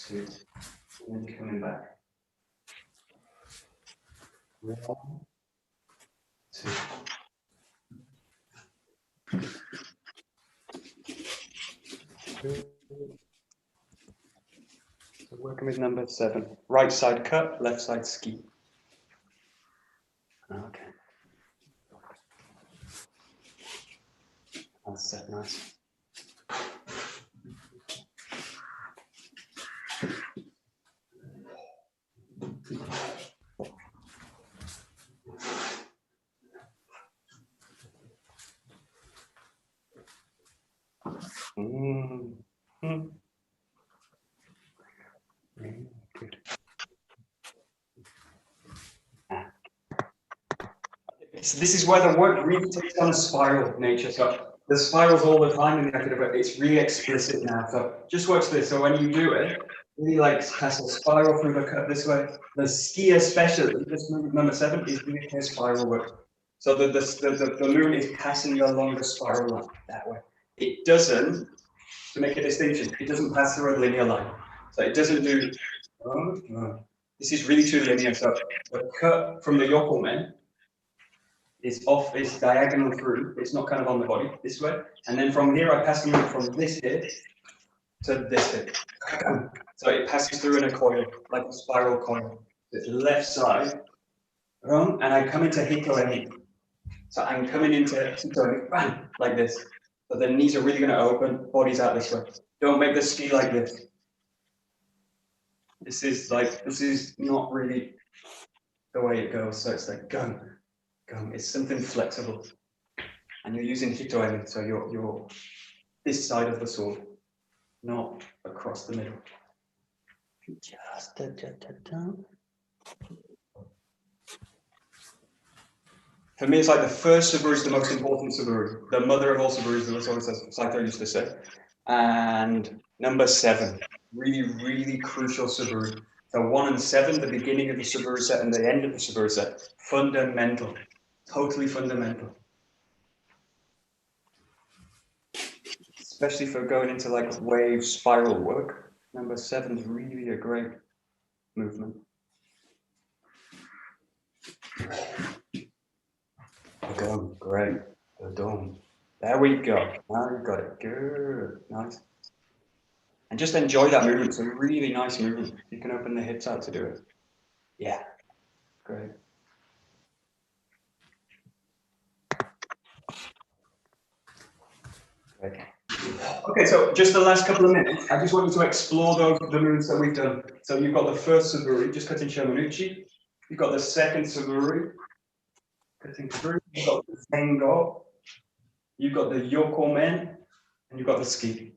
2, and then coming back. 1, 2. So working with number 7. Right side cut, left side ski. Okay. That's it, nice. Good. So this is where the work really takes on a spiral nature. So the spirals all the time in the Aikido, but it's really explicit now. So just watch this. So when you do it, really like pass a spiral through the cut this way. The ski especially, this movement number 7 is really a spiral work. So the movement is passing along the spiral line that way. It doesn't, to make a distinction, it doesn't pass through a linear line. So it doesn't do, this is really too linear. So the cut from the yoko men is off, it's diagonal through, it's not kind of on the body, this way. And then from here, I pass the movement from this hip to this hip. So it passes through in a coil, like a spiral coil. It's left side, and I come into hito-emi. So I'm coming into hito-emi, bang, like this. So the knees are really going to open, body's out this way. Don't make the ski like this. This is not really the way it goes. So it's like gung. It's something flexible, and you're using hito-emi, so you're this side of the sword, not across the middle. Just For me, it's like the first Saburi is the most important Saburi, the mother of all Saburis, as Saito used to say. And number 7, really, really crucial Saburi. So 1 and 7, the beginning of the Saburi set and the end of the Saburi set, fundamental, totally fundamental. Especially for going into like wave spiral work. Number 7 is really a great movement. Go, great. Done. There we go. Now you've got it. Good. Nice. And just enjoy that movement. It's a really nice movement. You can open the hips out to do it. Yeah. Great. Okay, so just the last couple of minutes, I just want you to explore the moves that we've done. So you've got the first Suburi, just cutting Shomanuchi. You've got the second Suburi, cutting through. You've got the Zengo. You've got the Yoko Men, and you've got the Ski.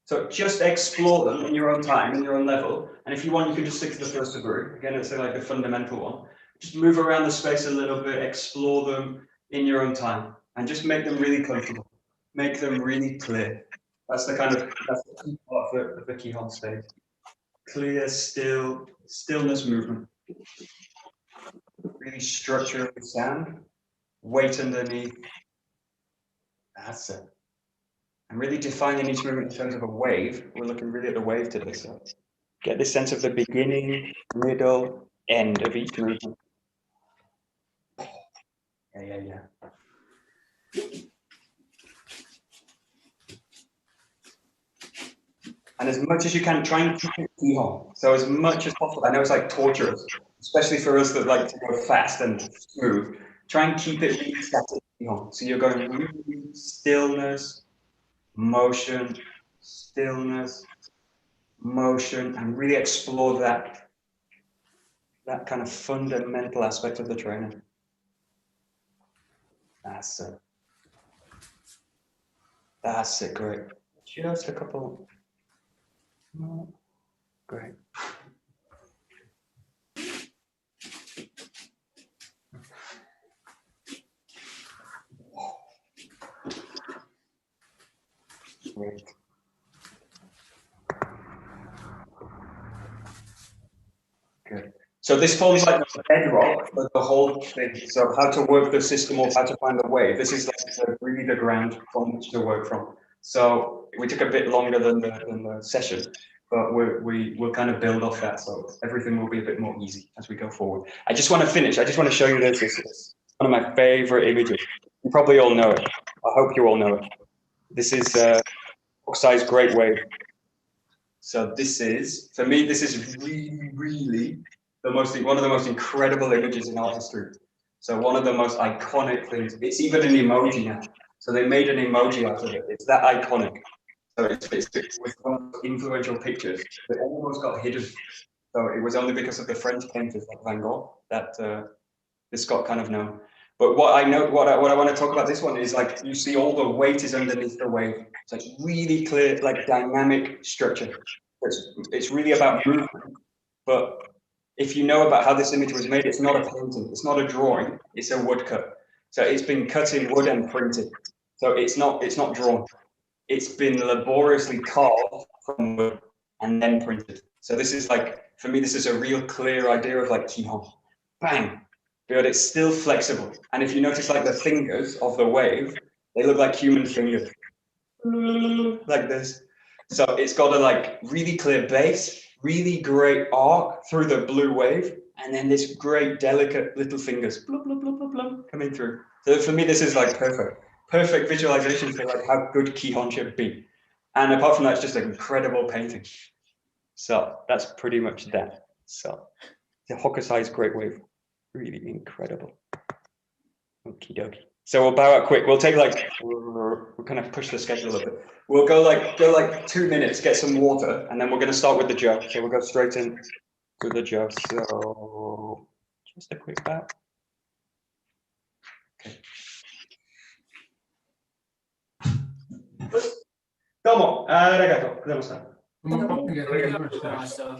So just explore them in your own time, in your own level. And if you want, you can just stick to the first Suburi. Again, it's like the fundamental one. Just move around the space a little bit, explore them in your own time, and just make them really comfortable. Make them really clear. That's the key part of the Kihon stage. Clear, stillness movement. Really structure the sound. Weight underneath. That's it. And really defining each movement in terms of a wave. We're looking really at the wave today. So get this sense of the beginning, middle, end of each movement. Yeah. And as much as you can, try and keep it Kihon. So as much as possible. I know it's like torturous, especially for us that like to go fast and smooth. Try and keep it really static Kihon. So you're going really stillness, motion, stillness, motion, and really explore that kind of fundamental aspect of the training. That's it. That's it, great. Just a couple. Great. Great. Good. So this forms like the bedrock of the whole thing. So how to work the system or how to find the way. This is like really the ground from which to work from. So we took a bit longer than the session, but we'll kind of build off that. So everything will be a bit more easy as we go forward. I just want to finish. I just want to show you this. This is one of my favorite images. You probably all know it. I hope you all know it. This is Hokusai's Great Wave. So this is, for me, this is really one of the most incredible images in art history. So one of the most iconic things. It's even an emoji now. So they made an emoji out of it. It's that iconic. So it's with one of the influential pictures that almost got hidden. So it was only because of the French painters like Van Gogh that this got kind of known. But what I want to talk about this one is like you see all the weight is underneath the wave. So it's really clear, like dynamic structure. It's really about movement. But if you know about how this image was made, it's not a painting, it's not a drawing, it's a woodcut. So it's been cut in wood and printed. So it's not drawn. It's been laboriously carved from wood and then printed. So this is like, for me, this is a real clear idea of like Kihon. Bang. But it's still flexible. And if you notice like the fingers of the wave, they look like human fingers. Like this. So it's got a like really clear base, really great arc through the blue wave, and then this great delicate little fingers blub, blub, blub, blub, blub, coming through. So for me, this is like perfect visualization for like how good Kihon should be. And apart from that, it's just an incredible painting. So that's pretty much that. So the Hokusai's Great Wave, really incredible. Okie dokie. So we'll bow out quick. We'll take like, we'll kind of push the schedule a bit. We'll go like 2 minutes, get some water, and then we're going to start with the Jo. So we'll go straight in to the Jo. So just a quick bow. Okay. どうもありがとうございました。ありがとうございました。